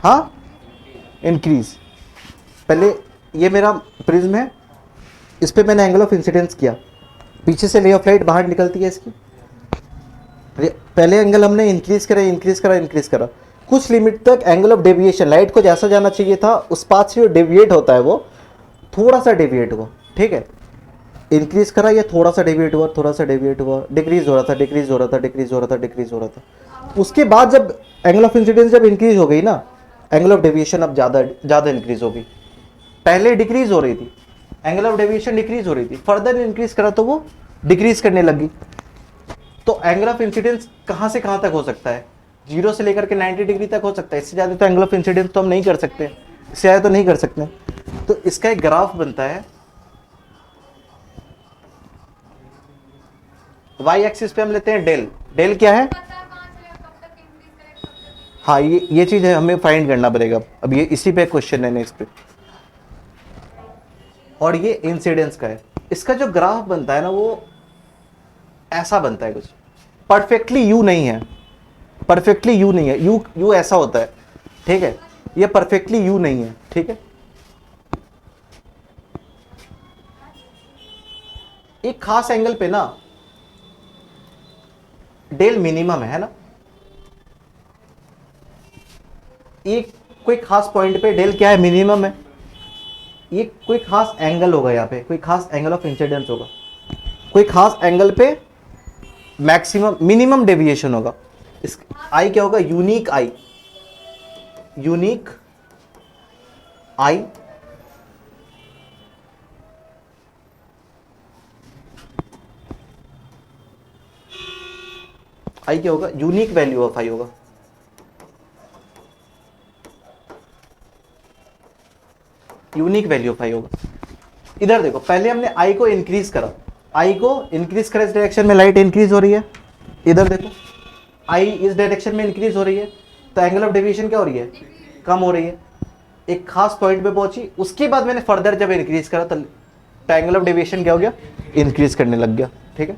हाँ, इंक्रीज। पहले ये मेरा प्रिज्म है, इस पे मैंने एंगल ऑफ इंसिडेंस किया, पीछे से रे ऑफ लाइट बाहर निकलती है इसकी। पहले एंगल हमने इंक्रीज करा, कुछ लिमिट तक एंगल ऑफ डेविएशन, लाइट को जैसा जाना चाहिए था उस पाथ से जो डेविएट होता है वो थोड़ा सा डेविएट हुआ, ठीक है। इंक्रीज करा, ये थोड़ा सा डेविएट हुआ, डिक्रीज हो रहा था। उसके बाद जब एंगल ऑफ इंसिडेंस जब इंक्रीज हो गई ना, एंगल ऑफ डेविएशन अब ज्यादा इंक्रीज हो गई। पहले डिक्रीज हो रही थी, एंगल ऑफ डेविएशन डिक्रीज हो रही थी, फर्दर इंक्रीज करा तो वो डिक्रीज करने लगी। तो एंगल ऑफ इंसिडेंस कहां से कहां तक हो सकता है? 0 से लेकर के 90 डिग्री तक हो सकता है। इससे ज्यादा तो एंगल ऑफ इंसिडेंस तो हम नहीं कर सकते, इससे ज्यादा तो नहीं कर सकते। तो इसका एक ग्राफ बनता है, वाई एक्सिस पे हम लेते हैं डेल क्या है? हाँ, ये चीज है, हमें फाइंड करना पड़ेगा। अब ये इसी पे क्वेश्चन है नेक्स्ट पे। और ये इंसिडेंस का है। इसका जो ग्राफ बनता है ना वो ऐसा बनता है, कुछ परफेक्टली यू नहीं है, यू ऐसा होता है, ठीक है। ये परफेक्टली यू नहीं है, ठीक है। एक खास एंगल पे ना डेल मिनिमम है ना, एक कोई खास पॉइंट पे डेल क्या है? मिनिमम है। ये कोई खास एंगल होगा, यहाँ पे कोई खास एंगल ऑफ इंसिडेंस होगा, कोई खास एंगल पे मिनिमम डेविएशन होगा। इस आई क्या होगा? यूनिक आई क्या होगा? यूनिक वैल्यू ऑफ आई होगा। इधर देखो, पहले हमने आई को इंक्रीज करा, इस डायरेक्शन में लाइट इंक्रीज हो रही है। इधर देखो, आई इस डायरेक्शन में इंक्रीज हो रही है, तो एंगल ऑफ डेविएशन क्या हो रही है? कम हो रही है। एक खास पॉइंट पे पहुंची, उसके बाद मैंने फर्दर जब इंक्रीज करा तो एंगल ऑफ डेविएशन क्या हो गया? इंक्रीज करने लग गया, ठीक है।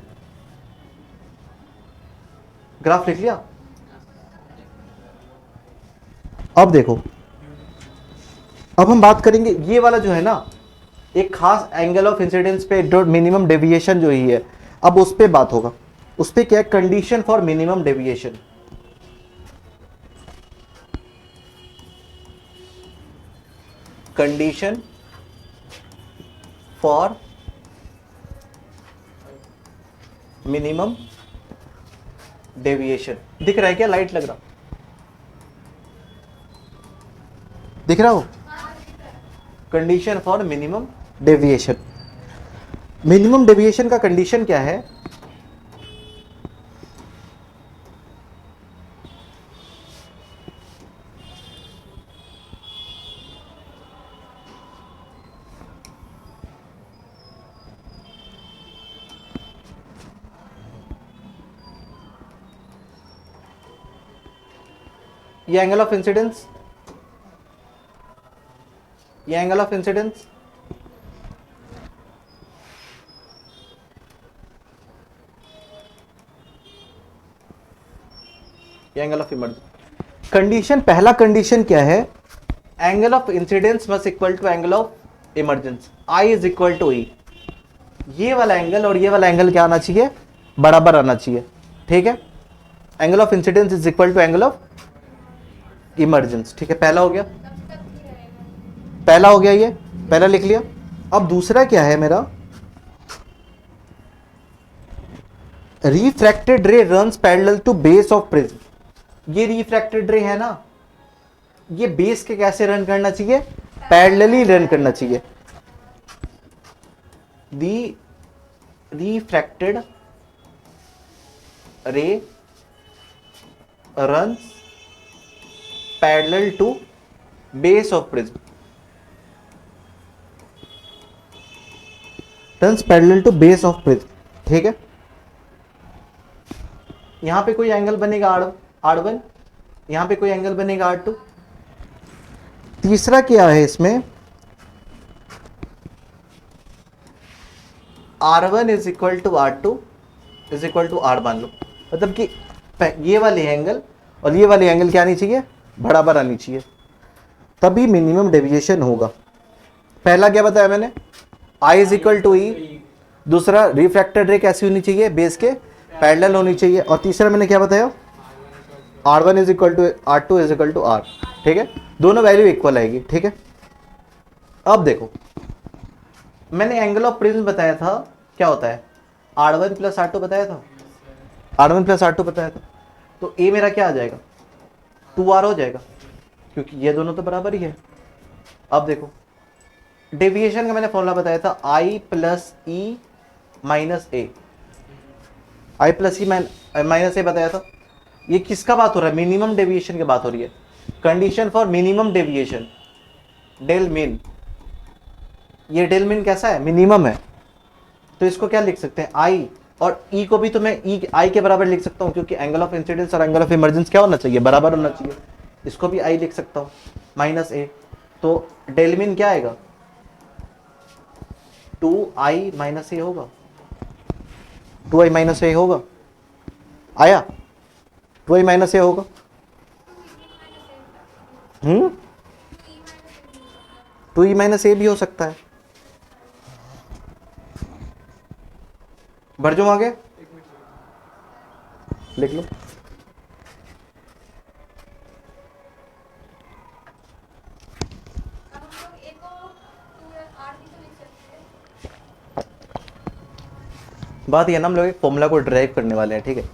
ग्राफ लिख लिया। अब देखो, अब हम बात करेंगे ये वाला जो है ना, एक खास एंगल ऑफ इंसिडेंस पे जो मिनिमम डेविएशन जो ही है, अब उस पे बात होगा। उस पे क्या है? Condition for minimum deviation. Condition for minimum deviation. दिख रहा है क्या? लाइट लग रहा, दिख रहा हो? Condition for minimum deviation. Minimum deviation का कंडीशन क्या है? ये एंगल ऑफ इंसिडेंस ये एंगल ऑफ इंसिडेंस, ये एंगल ऑफ इमर्जेंस। कंडीशन, पहला कंडीशन क्या है, angle of incidence must equal to angle of emergence, I is equal to E. ये वाला एंगल और ये वाला एंगल क्या आना चाहिए, बराबर आना चाहिए, ठीक है। Angle of incidence is equal to angle of emergence, ठीक है। पहला हो गया, पहला हो गया, ये पहला लिख लिया। अब दूसरा क्या है मेरा, refracted ray runs parallel to base of prism. ये रिफ्रैक्टेड रे है ना, ये बेस के कैसे रन करना चाहिए, पैरेलली रन करना चाहिए। The refracted ray runs parallel to base of prism, runs parallel to base of prism, ठीक है। यहां पे कोई एंगल बनेगा R1, यहां पे कोई एंगल बनेगा R2। तीसरा क्या है इसमें, R1 is equal to R2 is equal to R मान लो, मतलब कि ये वाले एंगल और ये वाले एंगल क्या आनी चाहिए, बराबर आनी चाहिए, तभी मिनिमम डेविएशन होगा। पहला क्या बताया मैंने, I इज इक्वल टू ई, दूसरा रिफ्रैक्टेड रे कैसी होनी चाहिए, बेस के पैरेलल होनी चाहिए, और तीसरा मैंने क्या बताया, R1 is equal to R2 is equal to R, ठीक है। दोनों वैल्यू इक्वल आएगी, ठीक है। अब देखो, मैंने एंगल ऑफ प्रिज्म बताया था, क्या होता है, R1 प्लस R2 बताया था, R1 प्लस R2 बताया था, तो ए मेरा क्या आ जाएगा, 2R हो जाएगा, क्योंकि ये दोनों तो बराबर ही है। अब देखो, डेविएशन का मैंने फॉर्मूला बताया था, I plus E minus A, I plus E minus A बताया था। ये किसका बात हो रहा है, मिनिमम डेविएशन की बात हो रही है। Condition for minimum deviation, del min, ये डेल मिन कैसा है, मिनिमम है, तो इसको क्या लिख सकते हैं, आई, और ई को भी तो मैं ई आई के बराबर लिख सकता हूं, क्योंकि एंगल ऑफ इंसिडेंस और एंगल ऑफ इमर्जेंस क्या होना चाहिए, बराबर होना चाहिए। इसको भी आई लिख सकता हूं, माइनस ए, तो डेल मिन क्या आएगा, 2i माइनस ए होगा, 2i माइनस ए होगा, आया, 2i माइनस ए होगा, 2e माइनस ए भी हो सकता है। बढ़ जाऊं आगे, लिख लो, बात ये ना, हम लोग एक फॉर्मूला को ड्राइव करने वाले हैं, ठीक है।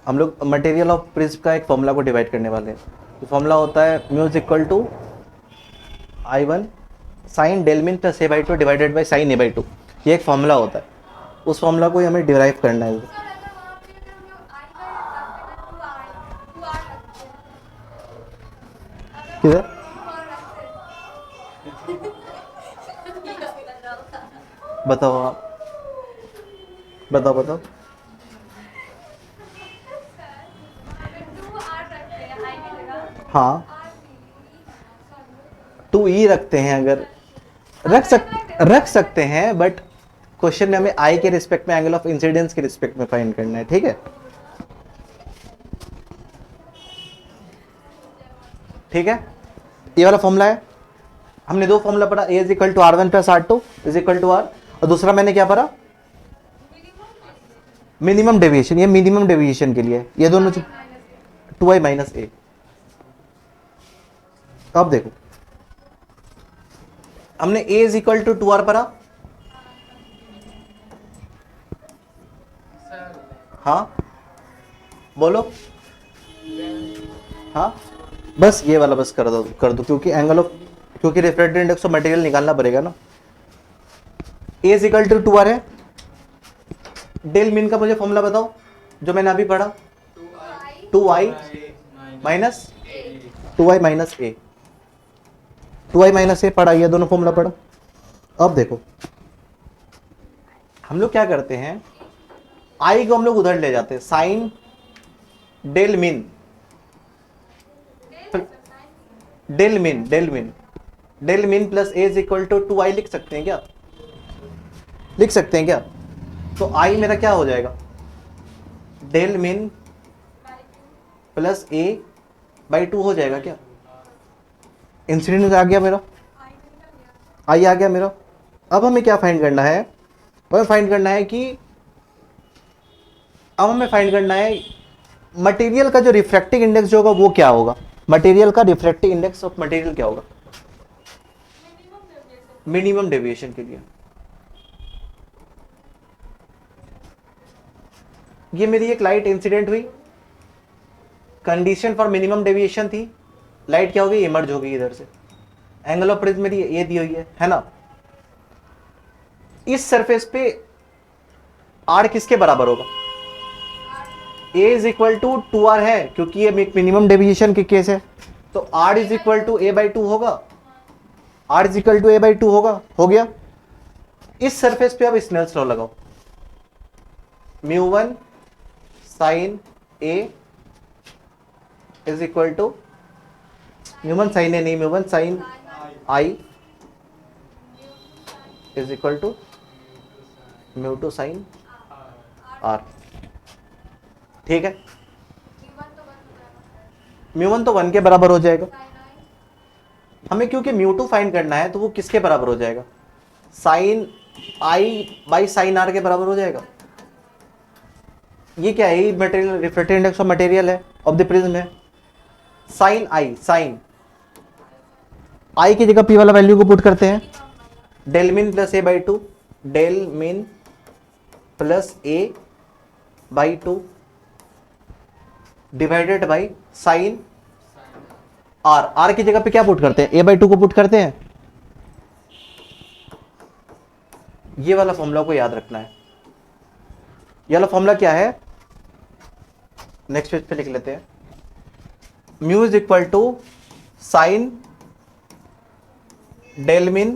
हम लोग मटेरियल ऑफ प्रिज्म का एक फॉर्मूला को डिवाइड करने वाले हैं। तो फॉर्मूला होता है mu is equal to I1 sine del min plus a/2 divided by sine a/2, ये एक फॉर्मूला होता है। उस फॉर्मूला को ही हमें डिराइव करना है। किधर, बताओ आप, बताओ बताओ। हाँ, 2e रखते हैं, अगर रख सकते हैं, बट क्वेश्चन में हमें आई के रिस्पेक्ट में, एंगल ऑफ इंसिडेंस के रिस्पेक्ट में फाइंड करना है, ठीक है। ठीक है, ये वाला फॉर्मूला है। हमने दो फॉर्मूला पढ़ा, A is equal to R1 plus R2 is equal to R, और दूसरा मैंने क्या पढ़ा, मिनिमम डेविएशन। ये मिनिमम डेविएशन के लिए ये दोनों 2i माइनस ए। अब देखो, हमने a is equal to 2R पढ़ा, हाँ बोलो, हाँ बस ये वाला बस कर दो, क्योंकि एंगल ऑफ, क्योंकि रिफ्रैक्टिव इंडेक्स ऑफ मटेरियल निकालना पड़ेगा ना। a is equal to 2R है, डेल मिन का मुझे फॉर्मूला बताओ जो मैंने अभी पढ़ा, 2i माइनस 2i माइनस ए, 2i माइनस ए पढ़ा, ये दोनों फॉर्मूला पढ़ा। अब देखो, हम लोग क्या करते हैं, आई को हम लोग उधर ले जाते हैं, sine del min, del min del min plus a is equal to 2i लिख सकते हैं क्या? लिख सकते हैं क्या? तो आई मेरा क्या हो जाएगा? Del min plus a by 2 हो जाएगा क्या? इंसिडेंट आ गया मेरा, आई आ गया मेरा। अब हमें क्या फाइंड करना है? हमें फाइंड करना है कि अब हमें फाइंड करना है मटेरियल का जो रिफ्रैक्टिव इंडेक्स जो होगा वो क्या होगा। मटेरियल का रिफ्रैक्टिव इंडेक्स ऑफ मटेरियल क्या होगा? मिनिमम डेविएशन के लिए। ये मेरी एक लाइट इंसिडेंट हुई, कंडीशन फॉर मिनिमम डेविएशन थी, लाइट क्या होगी? इमर्ज होगी इधर से। एंगल ऑफ प्रिज्म मेरी ये दी हुई है ना। इस सरफेस पे आर किसके बराबर होगा? a is equal to 2r है, क्योंकि ये मिनिमम डेविएशन के केस है, तो r is equal to a by 2 होगा। r is equal to a by 2 होगा। हो गया। इस सरफेस पे अब स्नेल्स लॉ लगाओ, μ1 sine a is equal to μ1 sine a नहीं, μ1 sine i is equal to μ2 sine r। ठीक है, μ1 तो 1 के बराबर हो जाएगा। हमें क्योंकि μ2 फाइंड करना है तो वो किसके बराबर हो जाएगा? Sine i by sine r के बराबर हो जाएगा। ये क्या है? ये material refractive index of material है, ऑफ द प्रिज्म है। साइन i, साइन i की जगह p वाला वैल्यू को पुट करते हैं, del min plus a by 2, del min plus a by 2 divided by sine r। r की जगह पे क्या पुट करते हैं? a बाई 2 को पुट करते हैं। ये वाला फॉर्मूला को याद रखना है। ये वाला फॉर्मूला क्या है? नेक्स्ट पेज पे लिख लेते हैं। Mu is equal to sine del min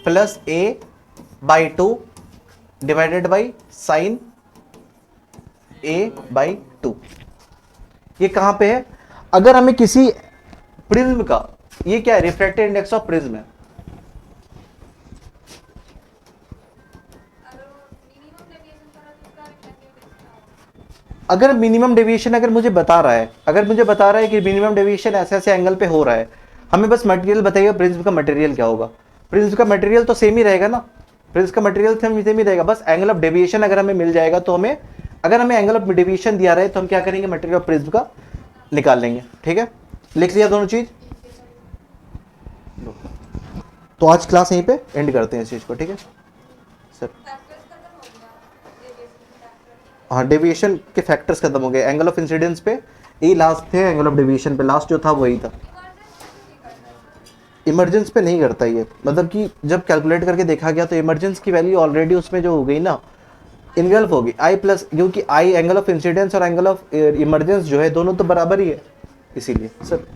plus a by 2 divided by sine a by 2। ये कहां पे है? अगर हमें किसी प्रिज्म का, ये क्या है? रिफ्रैक्टिव इंडेक्स ऑफ प्रिज्म है। अगर मिनिमम डेविएशन अगर मुझे बता रहा है, कि मिनिमम डेविएशन ऐसे ऐसे एंगल पे हो रहा है, हमें बस मटेरियल बताइए प्रिज्म का मटेरियल क्या होगा। प्रिज्म का मटेरियल तो सेम ही रहेगा ना, प्रिज्म का मटेरियल सेम ही रहेगा, बस एंगल ऑफ डेविएशन अगर हमें मिल जाएगा तो हमें, अगर हमें एंगल ऑफ डेविएशन दिया रहे तो हम क्या करेंगे? मटेरियल ऑफ प्रिज्म का निकाल लेंगे। ठीक है, लिख लिया दोनों चीज। तो आज क्लास यहीं पे एंड करते हैं इस चीज को। ठीक है सर? हाँ, डेविएशन के फैक्टर्स खत्म हो गए। एंगल ऑफ इंसिडेंस पे ये लास्ट थे, एंगल ऑफ डेविएशन पे लास्ट जो था वही था। इमरजेंस पे नहीं करता ये, मतलब कि जब कैलकुलेट करके देखा गया तो इमरजेंस की वैल्यू ऑलरेडी उसमें जो हो गई ना, इनगल्फ होगी आई प्लस, क्योंकि आई एंगल ऑफ इंसिडेंस और एंगल ऑफ इमरजेंस जो है दोनों तो बराबर ही है, इसीलिए सर।